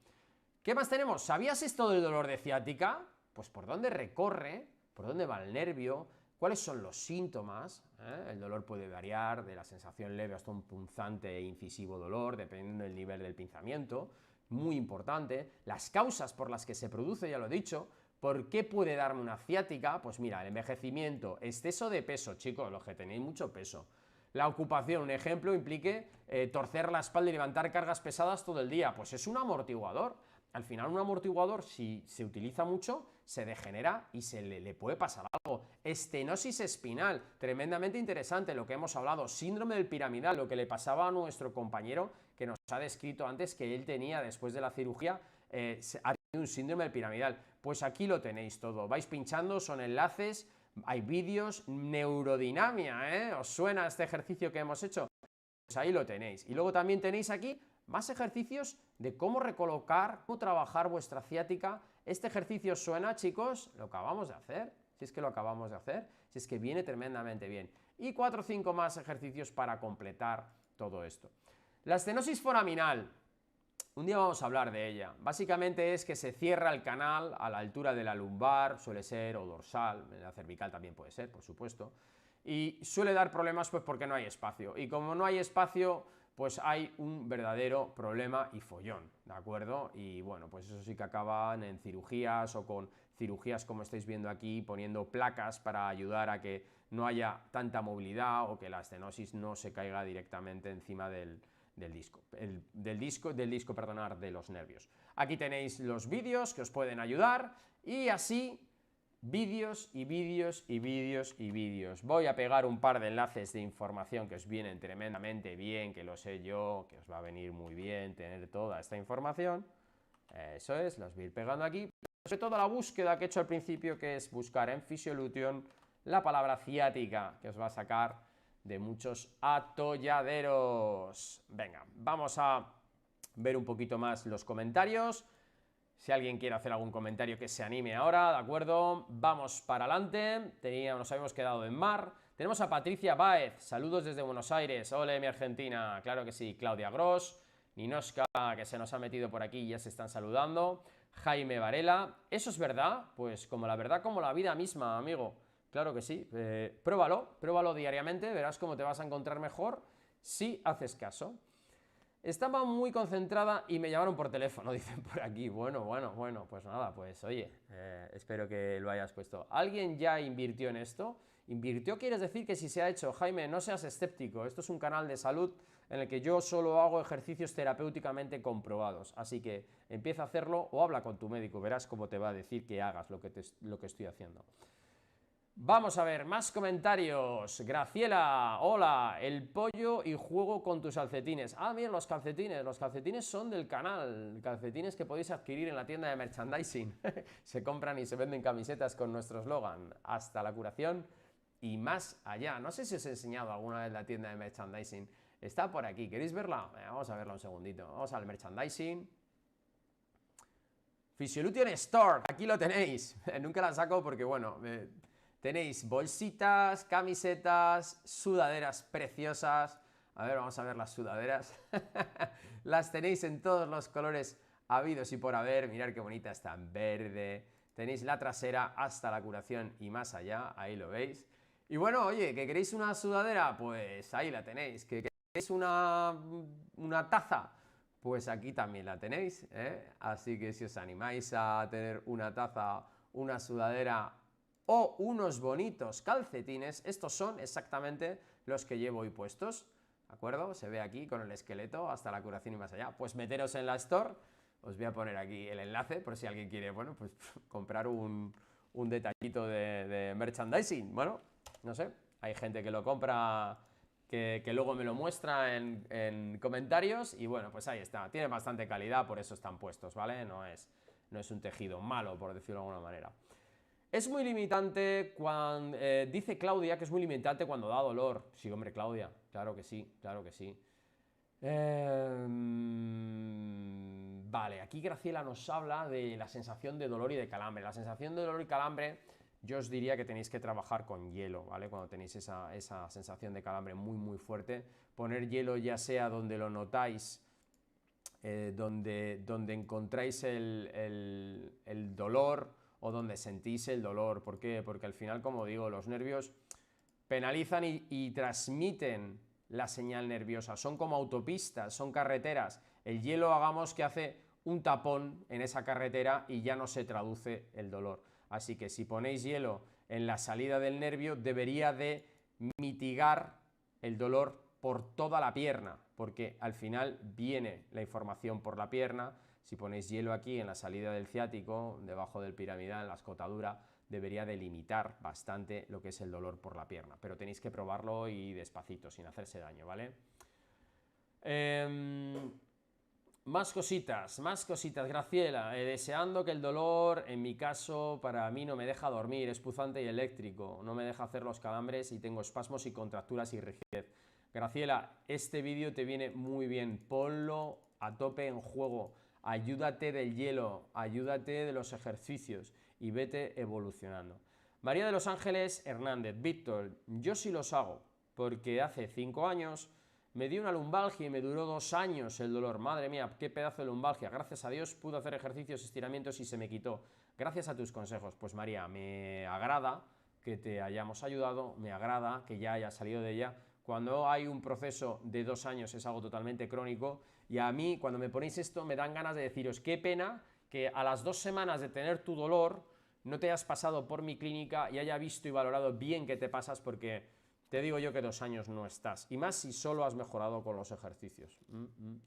¿Qué más tenemos? ¿Sabías esto del dolor de ciática? Pues por dónde recorre, por dónde va el nervio, cuáles son los síntomas. El dolor puede variar de la sensación leve hasta un punzante e incisivo dolor, dependiendo del nivel del pinzamiento. Muy importante. Las causas por las que se produce, ya lo he dicho. ¿Por qué puede darme una ciática? Pues mira, el envejecimiento, exceso de peso, chicos, los que tenéis mucho peso. La ocupación, un ejemplo, implique torcer la espalda y levantar cargas pesadas todo el día. Pues es un amortiguador. Al final un amortiguador, si se utiliza mucho, se degenera y se le puede pasar algo. Estenosis espinal, tremendamente interesante lo que hemos hablado. Síndrome del piramidal, lo que le pasaba a nuestro compañero que nos ha descrito antes que él tenía después de la cirugía, ha tenido un síndrome del piramidal. Pues aquí lo tenéis todo, vais pinchando, son enlaces, hay vídeos, neurodinamia, ¿os suena este ejercicio que hemos hecho? Pues ahí lo tenéis. Y luego también tenéis aquí más ejercicios de cómo recolocar, cómo trabajar vuestra ciática. Este ejercicio suena, chicos, lo acabamos de hacer, si es que lo acabamos de hacer, si es que viene tremendamente bien. Y 4 o 5 más ejercicios para completar todo esto. La estenosis foraminal, un día vamos a hablar de ella. Básicamente es que se cierra el canal a la altura de la lumbar, suele ser, o dorsal, la cervical también puede ser, por supuesto, y suele dar problemas pues porque no hay espacio. Y como no hay espacio, pues hay un verdadero problema y follón, ¿de acuerdo? Y bueno, pues eso sí que acaban en cirugías o con cirugías como estáis viendo aquí, poniendo placas para ayudar a que no haya tanta movilidad o que la estenosis no se caiga directamente encima de los nervios. Aquí tenéis los vídeos que os pueden ayudar y así vídeos y vídeos y vídeos y vídeos. Voy a pegar un par de enlaces de información que os vienen tremendamente bien, que lo sé yo, que os va a venir muy bien tener toda esta información. Eso es, los voy a ir pegando aquí. Sobre todo la búsqueda que he hecho al principio, que es buscar en Physiolution la palabra ciática, que os va a sacar de muchos atolladeros. Venga, vamos a ver un poquito más los comentarios. Si alguien quiere hacer algún comentario que se anime ahora, ¿de acuerdo? Vamos para adelante. Nos habíamos quedado en mar. Tenemos a Patricia Báez, saludos desde Buenos Aires. Ole, mi Argentina, claro que sí. Claudia Gross, Ninoska, que se nos ha metido por aquí y ya se están saludando. Jaime Varela, ¿eso es verdad? Pues como la verdad, como la vida misma, amigo. Claro que sí. Pruébalo diariamente, verás cómo te vas a encontrar mejor si haces caso. Estaba muy concentrada y me llamaron por teléfono, dicen por aquí. Bueno, pues nada, pues oye, espero que lo hayas puesto. ¿Alguien ya invirtió en esto? ¿Invirtió quieres decir que si se ha hecho? Jaime, no seas escéptico, esto es un canal de salud en el que yo solo hago ejercicios terapéuticamente comprobados, así que empieza a hacerlo o habla con tu médico, verás cómo te va a decir que hagas lo que estoy haciendo. Vamos a ver, más comentarios. Graciela, hola, el pollo y juego con tus calcetines. Ah, miren, los calcetines son del canal, calcetines que podéis adquirir en la tienda de merchandising. Se compran y se venden camisetas con nuestro eslogan, hasta la curación y más allá. No sé si os he enseñado alguna vez la tienda de merchandising, está por aquí, ¿queréis verla? Vamos a verla un segundito, vamos al merchandising. Physiolution Store, aquí lo tenéis. Nunca la saco porque, bueno... Tenéis bolsitas, camisetas, sudaderas preciosas. A ver, vamos a ver las sudaderas. Las tenéis en todos los colores habidos y por haber. Mirad qué bonita está en verde. Tenéis la trasera hasta la curación y más allá. Ahí lo veis. Y bueno, oye, ¿que queréis una sudadera? Pues ahí la tenéis. ¿Que queréis una taza? Pues aquí también la tenéis, ¿eh? Así que si os animáis a tener una taza, una sudadera o unos bonitos calcetines, estos son exactamente los que llevo hoy puestos, ¿de acuerdo? Se ve aquí con el esqueleto hasta la curación y más allá. Pues meteros en la store, os voy a poner aquí el enlace por si alguien quiere, bueno, pues comprar un detallito de merchandising. Bueno, no sé, hay gente que lo compra, que luego me lo muestra en comentarios y bueno, pues ahí está, tiene bastante calidad, por eso están puestos, ¿vale? No es un tejido malo, por decirlo de alguna manera. Es muy limitante cuando... dice Claudia que es muy limitante cuando da dolor. Sí, hombre, Claudia, claro que sí, claro que sí. Vale, aquí Graciela nos habla de la sensación de dolor y de calambre. La sensación de dolor y calambre, yo os diría que tenéis que trabajar con hielo, ¿vale? Cuando tenéis esa sensación de calambre muy, muy fuerte, poner hielo ya sea donde lo notáis, donde encontráis el dolor o donde sentís el dolor. ¿Por qué? Porque al final, como digo, los nervios penalizan y transmiten la señal nerviosa. Son como autopistas, son carreteras. El hielo, hagamos que hace un tapón en esa carretera y ya no se traduce el dolor. Así que si ponéis hielo en la salida del nervio, debería de mitigar el dolor por toda la pierna, porque al final viene la información por la pierna. Si ponéis hielo aquí en la salida del ciático, debajo del piramidal, en la escotadura, debería delimitar bastante lo que es el dolor por la pierna, pero tenéis que probarlo y despacito, sin hacerse daño, ¿vale? Más cositas, Graciela, deseando que el dolor, en mi caso, para mí no me deja dormir, es puzante y eléctrico, no me deja hacer los calambres y tengo espasmos y contracturas y rigidez. Graciela, este vídeo te viene muy bien, ponlo a tope en juego, ayúdate del hielo, ayúdate de los ejercicios y vete evolucionando. María de los Ángeles Hernández, Víctor, yo sí los hago, porque hace 5 años me dio una lumbalgia y me duró 2 años el dolor. Madre mía, qué pedazo de lumbalgia. Gracias a Dios pude hacer ejercicios, estiramientos y se me quitó. Gracias a tus consejos. Pues María, me agrada que te hayamos ayudado, me agrada que ya hayas salido de ella. Cuando hay un proceso de 2 años es algo totalmente crónico y a mí cuando me ponéis esto me dan ganas de deciros qué pena que a las 2 semanas de tener tu dolor no te hayas pasado por mi clínica y haya visto y valorado bien qué te pasas, porque te digo yo que 2 años no estás, y más si solo has mejorado con los ejercicios.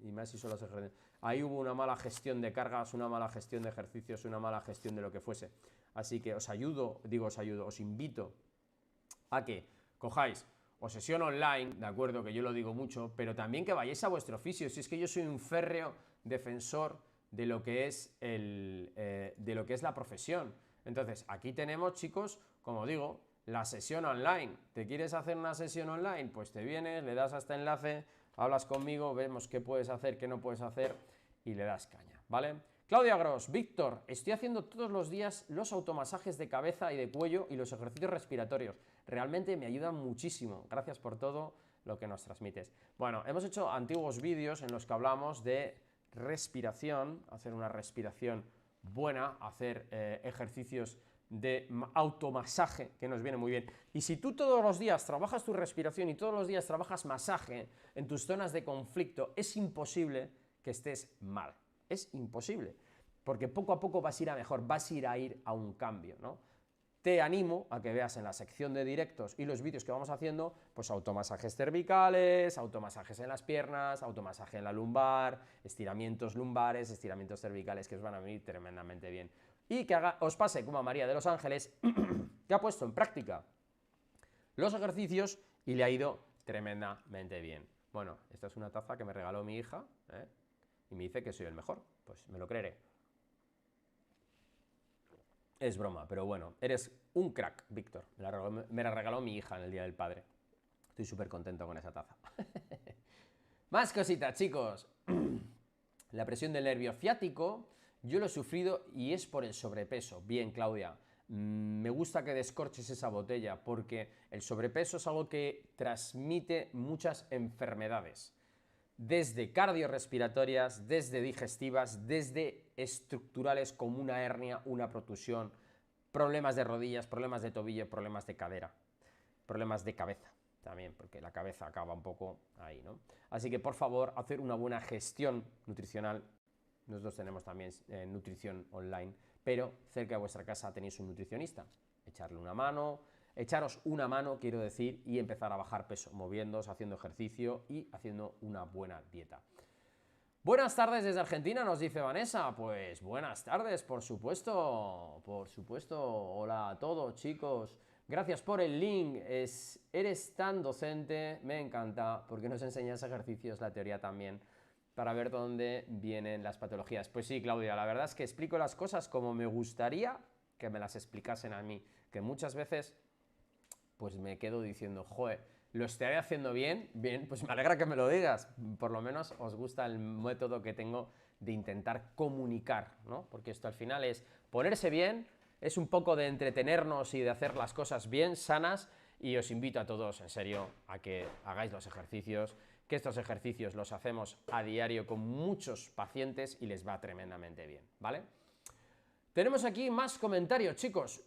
Y más si solo has ejercicio. Ahí hubo una mala gestión de cargas, una mala gestión de ejercicios, una mala gestión de lo que fuese. Así que os invito a que cojáis o sesión online, de acuerdo, que yo lo digo mucho, pero también que vayáis a vuestro oficio. Si es que yo soy un férreo defensor de lo que es, de lo que es la profesión. Entonces, aquí tenemos, chicos, como digo, la sesión online. ¿Te quieres hacer una sesión online? Pues te vienes, le das a este enlace, hablas conmigo, vemos qué puedes hacer, qué no puedes hacer y le das caña, ¿vale? Claudia Gross, Víctor, estoy haciendo todos los días los automasajes de cabeza y de cuello y los ejercicios respiratorios. Realmente me ayudan muchísimo. Gracias por todo lo que nos transmites. Bueno, hemos hecho antiguos vídeos en los que hablamos de respiración, hacer una respiración buena, hacer ejercicios de automasaje, que nos viene muy bien. Y si tú todos los días trabajas tu respiración y todos los días trabajas masaje en tus zonas de conflicto, es imposible que estés mal. Es imposible, porque poco a poco vas a ir a mejor, vas a ir a un cambio, ¿no? Te animo a que veas en la sección de directos y los vídeos que vamos haciendo, pues automasajes cervicales, automasajes en las piernas, automasaje en la lumbar, estiramientos lumbares, estiramientos cervicales, que os van a venir tremendamente bien. Y que os pase como a María de los Ángeles, que ha puesto en práctica los ejercicios y le ha ido tremendamente bien. Bueno, esta es una taza que me regaló mi hija, y me dice que soy el mejor, pues me lo creeré. Es broma, pero bueno, eres un crack, Víctor. Me la regaló mi hija en el Día del Padre. Estoy súper contento con esa taza. Más cositas, chicos. La presión del nervio ciático, yo lo he sufrido y es por el sobrepeso. Bien, Claudia, me gusta que descorches esa botella porque el sobrepeso es algo que transmite muchas enfermedades. Desde cardiorrespiratorias, desde digestivas, desde estructurales como una hernia, una protusión, problemas de rodillas, problemas de tobillo, problemas de cadera, problemas de cabeza también, porque la cabeza acaba un poco ahí, ¿no? Así que, por favor, hacer una buena gestión nutricional. Nosotros tenemos también nutrición online, pero cerca de vuestra casa tenéis un nutricionista. Echarle una mano, echaros una mano, quiero decir, y empezar a bajar peso, moviéndoos, haciendo ejercicio y haciendo una buena dieta. Buenas tardes desde Argentina, nos dice Vanessa. Pues buenas tardes, por supuesto. Por supuesto. Hola a todos, chicos. Gracias por el link. Eres tan docente, me encanta, porque nos enseñas ejercicios, la teoría también, para ver dónde vienen las patologías. Pues sí, Claudia, la verdad es que explico las cosas como me gustaría que me las explicasen a mí, que muchas veces pues me quedo diciendo, joder, ¿lo estaré haciendo bien? Bien, pues me alegra que me lo digas, por lo menos os gusta el método que tengo de intentar comunicar, ¿no? Porque esto al final es ponerse bien, es un poco de entretenernos y de hacer las cosas bien, sanas, y os invito a todos, en serio, a que hagáis los ejercicios, que estos ejercicios los hacemos a diario con muchos pacientes y les va tremendamente bien, ¿vale? Tenemos aquí más comentarios, chicos.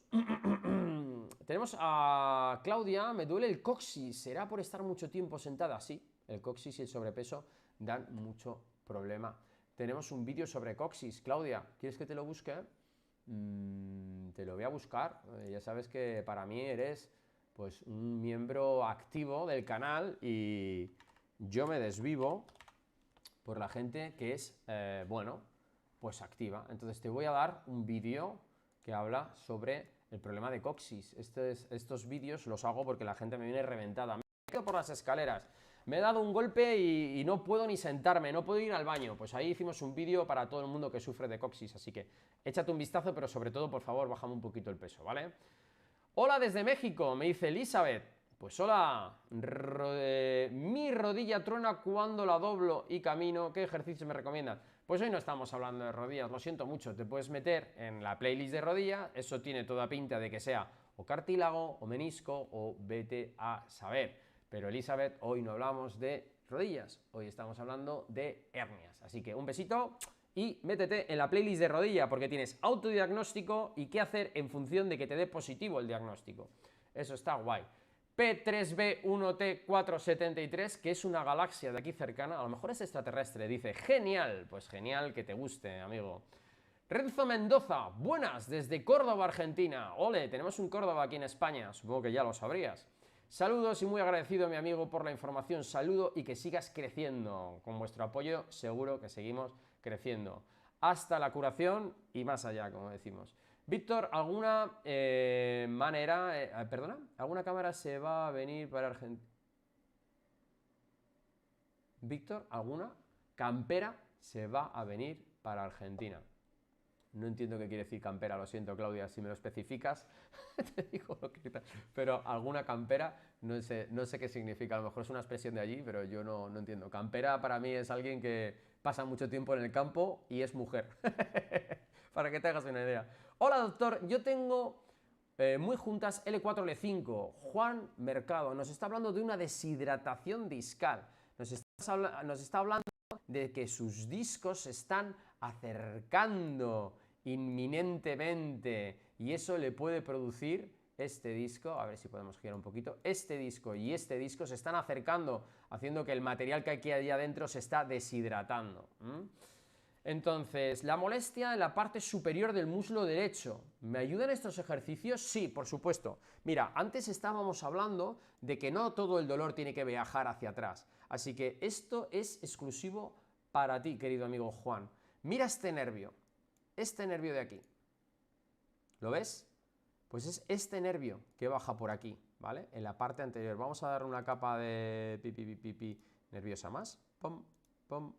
Tenemos a Claudia, me duele el coxis, ¿será por estar mucho tiempo sentada? Sí, el coxis y el sobrepeso dan mucho problema. Tenemos un vídeo sobre coxis. Claudia, ¿quieres que te lo busque? Te lo voy a buscar. Ya sabes que para mí eres pues un miembro activo del canal y yo me desvivo por la gente que es, bueno, pues activa. Entonces te voy a dar un vídeo que habla sobre el problema de coxis. Estos vídeos los hago porque la gente me viene reventada. Me he caído por las escaleras, me he dado un golpe y no puedo ni sentarme, no puedo ir al baño. Pues ahí hicimos un vídeo para todo el mundo que sufre de coxis, así que échate un vistazo, pero sobre todo, por favor, bájame un poquito el peso, ¿vale? Hola desde México, me dice Elizabeth. Pues hola, mi rodilla truena cuando la doblo y camino. ¿Qué ejercicio me recomiendas? Pues hoy no estamos hablando de rodillas, lo siento mucho. Te puedes meter en la playlist de rodillas, eso tiene toda pinta de que sea o cartílago o menisco o vete a saber. Pero Elizabeth, hoy no hablamos de rodillas, hoy estamos hablando de hernias. Así que un besito y métete en la playlist de rodilla porque tienes autodiagnóstico y qué hacer en función de que te dé positivo el diagnóstico. Eso está guay. P3B1T473, que es una galaxia de aquí cercana, a lo mejor es extraterrestre, dice, genial, pues genial que te guste, amigo. Renzo Mendoza, buenas, desde Córdoba, Argentina. Ole, tenemos un Córdoba aquí en España, supongo que ya lo sabrías. Saludos y muy agradecido, mi amigo, por la información. Saludo y que sigas creciendo. Con vuestro apoyo seguro que seguimos creciendo. Hasta la curación y más allá, como decimos. Víctor, ¿alguna perdona? ¿Alguna cámara se va a venir para Argentina? Víctor, ¿alguna campera se va a venir para Argentina? No entiendo qué quiere decir campera, lo siento, Claudia, si me lo especificas, te digo lo que tal. Pero alguna campera, no sé qué significa, a lo mejor es una expresión de allí, pero yo no entiendo. Campera para mí es alguien que pasa mucho tiempo en el campo y es mujer. Para que te hagas una idea. Hola, doctor, yo tengo muy juntas L4, L5. Juan Mercado nos está hablando de una deshidratación discal. Nos está hablando de que sus discos se están acercando inminentemente y eso le puede producir este disco, a ver si podemos girar un poquito, este disco y este disco se están acercando, haciendo que el material que hay aquí adentro se está deshidratando. Entonces, la molestia en la parte superior del muslo derecho. ¿Me ayudan estos ejercicios? Sí, por supuesto. Mira, antes estábamos hablando de que no todo el dolor tiene que viajar hacia atrás. Así que esto es exclusivo para ti, querido amigo Juan. Mira este nervio de aquí. ¿Lo ves? Pues es este nervio que baja por aquí, ¿vale? En la parte anterior. Vamos a dar una capa de nerviosa más. Pum, pum.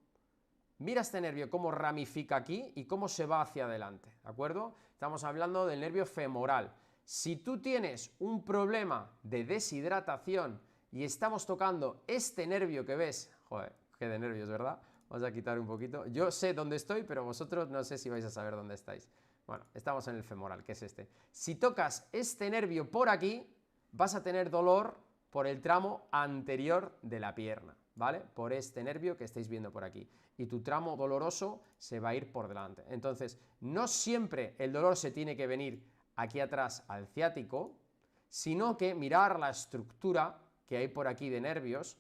Mira este nervio cómo ramifica aquí y cómo se va hacia adelante, ¿de acuerdo? Estamos hablando del nervio femoral. Si tú tienes un problema de deshidratación y estamos tocando este nervio que ves, joder, qué de nervios, ¿verdad? Vamos a quitar un poquito. Yo sé dónde estoy, pero vosotros no sé si vais a saber dónde estáis. Bueno, estamos en el femoral, que es este. Si tocas este nervio por aquí, vas a tener dolor por el tramo anterior de la pierna, ¿vale? Por este nervio que estáis viendo por aquí. Y tu tramo doloroso se va a ir por delante. Entonces, no siempre el dolor se tiene que venir aquí atrás al ciático, sino que mirar la estructura que hay por aquí de nervios,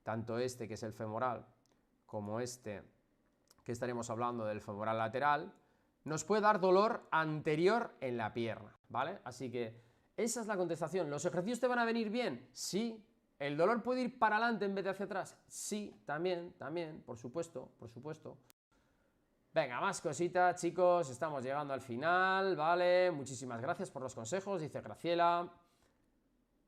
tanto este que es el femoral, como este que estaremos hablando del femoral lateral, nos puede dar dolor anterior en la pierna, ¿vale? Así que esa es la contestación. ¿Los ejercicios te van a venir bien? Sí. ¿El dolor puede ir para adelante en vez de hacia atrás? Sí, también, por supuesto, por supuesto. Venga, más cositas, chicos, estamos llegando al final, ¿vale? Muchísimas gracias por los consejos, dice Graciela.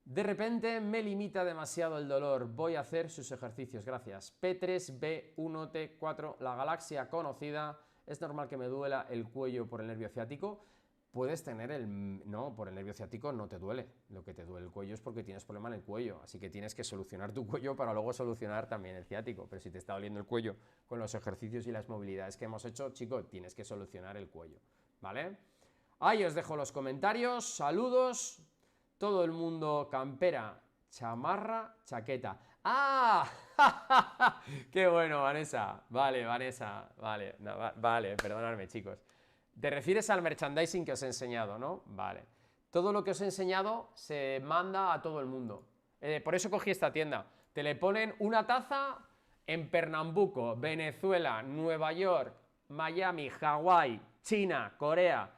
De repente me limita demasiado el dolor, voy a hacer sus ejercicios, gracias. P3B1T4, la galaxia conocida, es normal que me duela el cuello por el nervio ciático. puedes tener no, por el nervio ciático no te duele, lo que te duele el cuello es porque tienes problema en el cuello, así que tienes que solucionar tu cuello para luego solucionar también el ciático, pero si te está doliendo el cuello con los ejercicios y las movilidades que hemos hecho, chico, tienes que solucionar el cuello, ¿vale? Ahí os dejo los comentarios, saludos, todo el mundo campera, chamarra, chaqueta. ¡Ah! ¡Qué bueno, Vanessa! Vale, Vanessa, vale, no, vale, perdonadme, chicos. Te refieres al merchandising que os he enseñado, ¿no? Vale. Todo lo que os he enseñado se manda a todo el mundo. Por eso cogí esta tienda. Te le ponen una taza en Pernambuco, Venezuela, Nueva York, Miami, Hawái, China, Corea,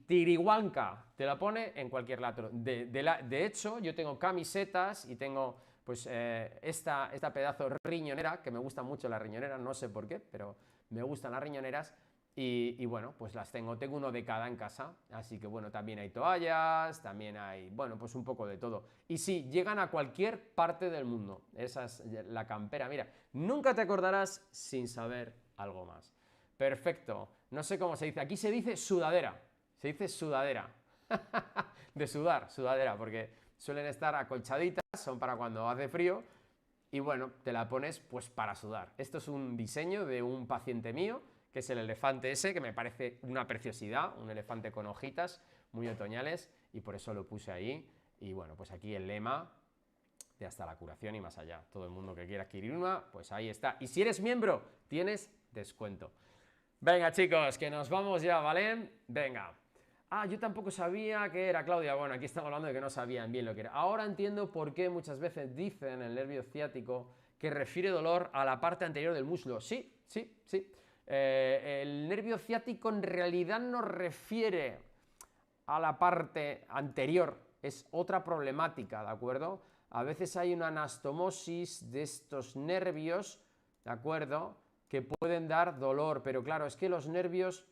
Tirihuanca, te la pone en cualquier lado. De hecho, yo tengo camisetas y tengo pues esta pedazo de riñonera, que me gustan mucho las riñoneras, no sé por qué, pero me gustan las riñoneras. Y bueno, pues las tengo uno de cada en casa, así que bueno, también hay toallas, también hay, bueno, pues un poco de todo. Y sí, llegan a cualquier parte del mundo, esa es la campera, mira, nunca te acordarás sin saber algo más. Perfecto, no sé cómo se dice, aquí se dice sudadera, de sudar, sudadera, porque suelen estar acolchaditas, son para cuando hace frío, y bueno, te la pones pues para sudar. Esto es un diseño de un paciente mío, que es el elefante ese, que me parece una preciosidad, un elefante con hojitas muy otoñales, y por eso lo puse ahí. Y bueno, pues aquí el lema de hasta la curación y más allá. Todo el mundo que quiera adquirir una, pues ahí está. Y si eres miembro, tienes descuento. Venga, chicos, que nos vamos ya, ¿vale? Venga. Ah, yo tampoco sabía que era, Claudia. Bueno, aquí estamos hablando de que no sabían bien lo que era. Ahora entiendo por qué muchas veces dicen el nervio ciático que refiere dolor a la parte anterior del muslo. Sí, sí, sí. El nervio ciático en realidad no refiere a la parte anterior, es otra problemática, ¿de acuerdo? A veces hay una anastomosis de estos nervios, ¿de acuerdo? Que pueden dar dolor, pero claro, es que los nervios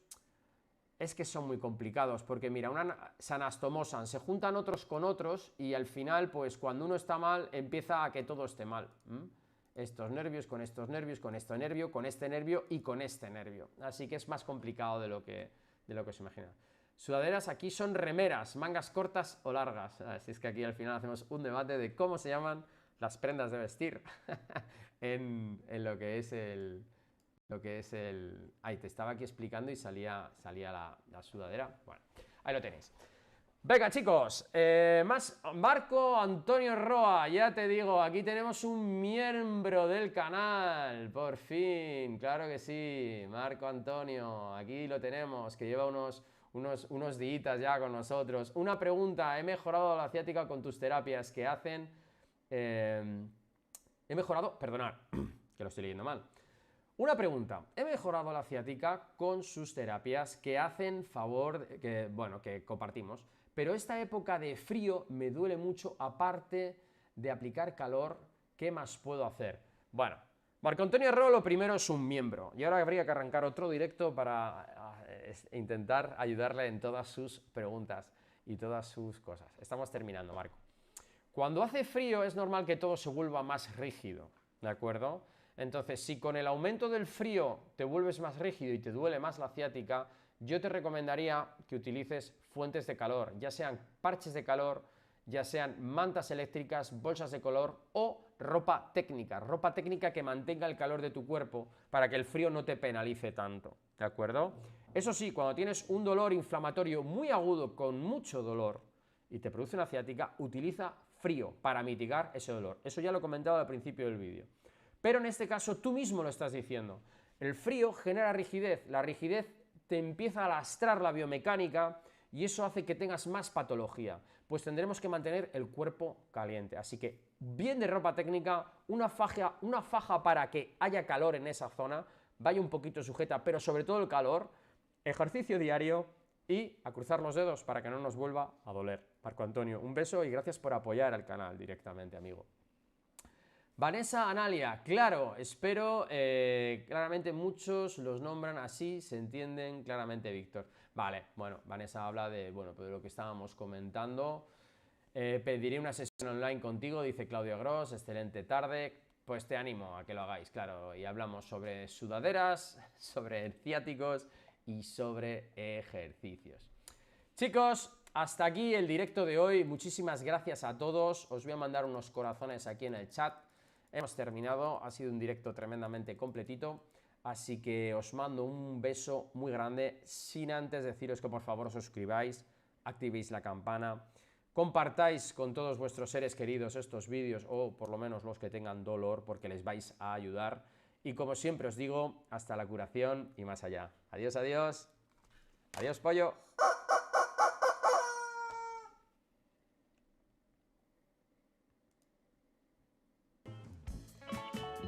es que son muy complicados, porque mira, se anastomosan, se juntan otros con otros y al final, pues cuando uno está mal, empieza a que todo esté mal. Estos nervios, con estos nervios, con este nervio, con este nervio y con este nervio. Así que es más complicado de lo que se imagina. Sudaderas aquí son remeras, mangas cortas o largas. Así es que aquí al final hacemos un debate de cómo se llaman las prendas de vestir en lo que es el... Ay, te estaba aquí explicando y salía la sudadera. Bueno, ahí lo tenéis. Venga, chicos, más Marco Antonio Roa, ya te digo, aquí tenemos un miembro del canal, por fin, claro que sí, Marco Antonio, aquí lo tenemos, que lleva unos días ya con nosotros. Una pregunta, he mejorado la ciática con tus terapias que hacen... he mejorado, perdonad, que lo estoy leyendo mal. Una pregunta, he mejorado la ciática con sus terapias que hacen favor, que compartimos, pero esta época de frío me duele mucho, aparte de aplicar calor, ¿qué más puedo hacer? Bueno, Marco Antonio Herrero lo primero es un miembro, y ahora habría que arrancar otro directo para intentar ayudarle en todas sus preguntas y todas sus cosas. Estamos terminando, Marco. Cuando hace frío es normal que todo se vuelva más rígido, ¿de acuerdo? Entonces, si con el aumento del frío te vuelves más rígido y te duele más la ciática, yo te recomendaría que utilices fuentes de calor, ya sean parches de calor, ya sean mantas eléctricas, bolsas de calor o ropa técnica que mantenga el calor de tu cuerpo para que el frío no te penalice tanto, ¿de acuerdo? Eso sí, cuando tienes un dolor inflamatorio muy agudo, con mucho dolor, y te produce una ciática, utiliza frío para mitigar ese dolor. Eso ya lo he comentado al principio del vídeo. Pero en este caso tú mismo lo estás diciendo. El frío genera rigidez, la rigidez te empieza a lastrar la biomecánica y eso hace que tengas más patología, pues tendremos que mantener el cuerpo caliente. Así que bien de ropa técnica, una faja para que haya calor en esa zona, vaya un poquito sujeta, pero sobre todo el calor, ejercicio diario y a cruzar los dedos para que no nos vuelva a doler. Marco Antonio, un beso y gracias por apoyar al canal directamente, amigo. Vanessa Analia, claro, espero, claramente muchos los nombran así, se entienden claramente, Víctor. Vale, bueno, Vanessa habla de lo que estábamos comentando. Pediré una sesión online contigo, dice Claudio Gross, excelente tarde. Pues te animo a que lo hagáis, claro, y hablamos sobre sudaderas, sobre ciáticos y sobre ejercicios. Chicos, hasta aquí el directo de hoy. Muchísimas gracias a todos. Os voy a mandar unos corazones aquí en el chat. Hemos terminado. Ha sido un directo tremendamente completito. Así que os mando un beso muy grande. Sin antes deciros que por favor os suscribáis, activéis la campana, compartáis con todos vuestros seres queridos estos vídeos, o por lo menos los que tengan dolor, porque les vais a ayudar. Y como siempre os digo, hasta la curación y más allá. Adiós, adiós. Adiós, pollo.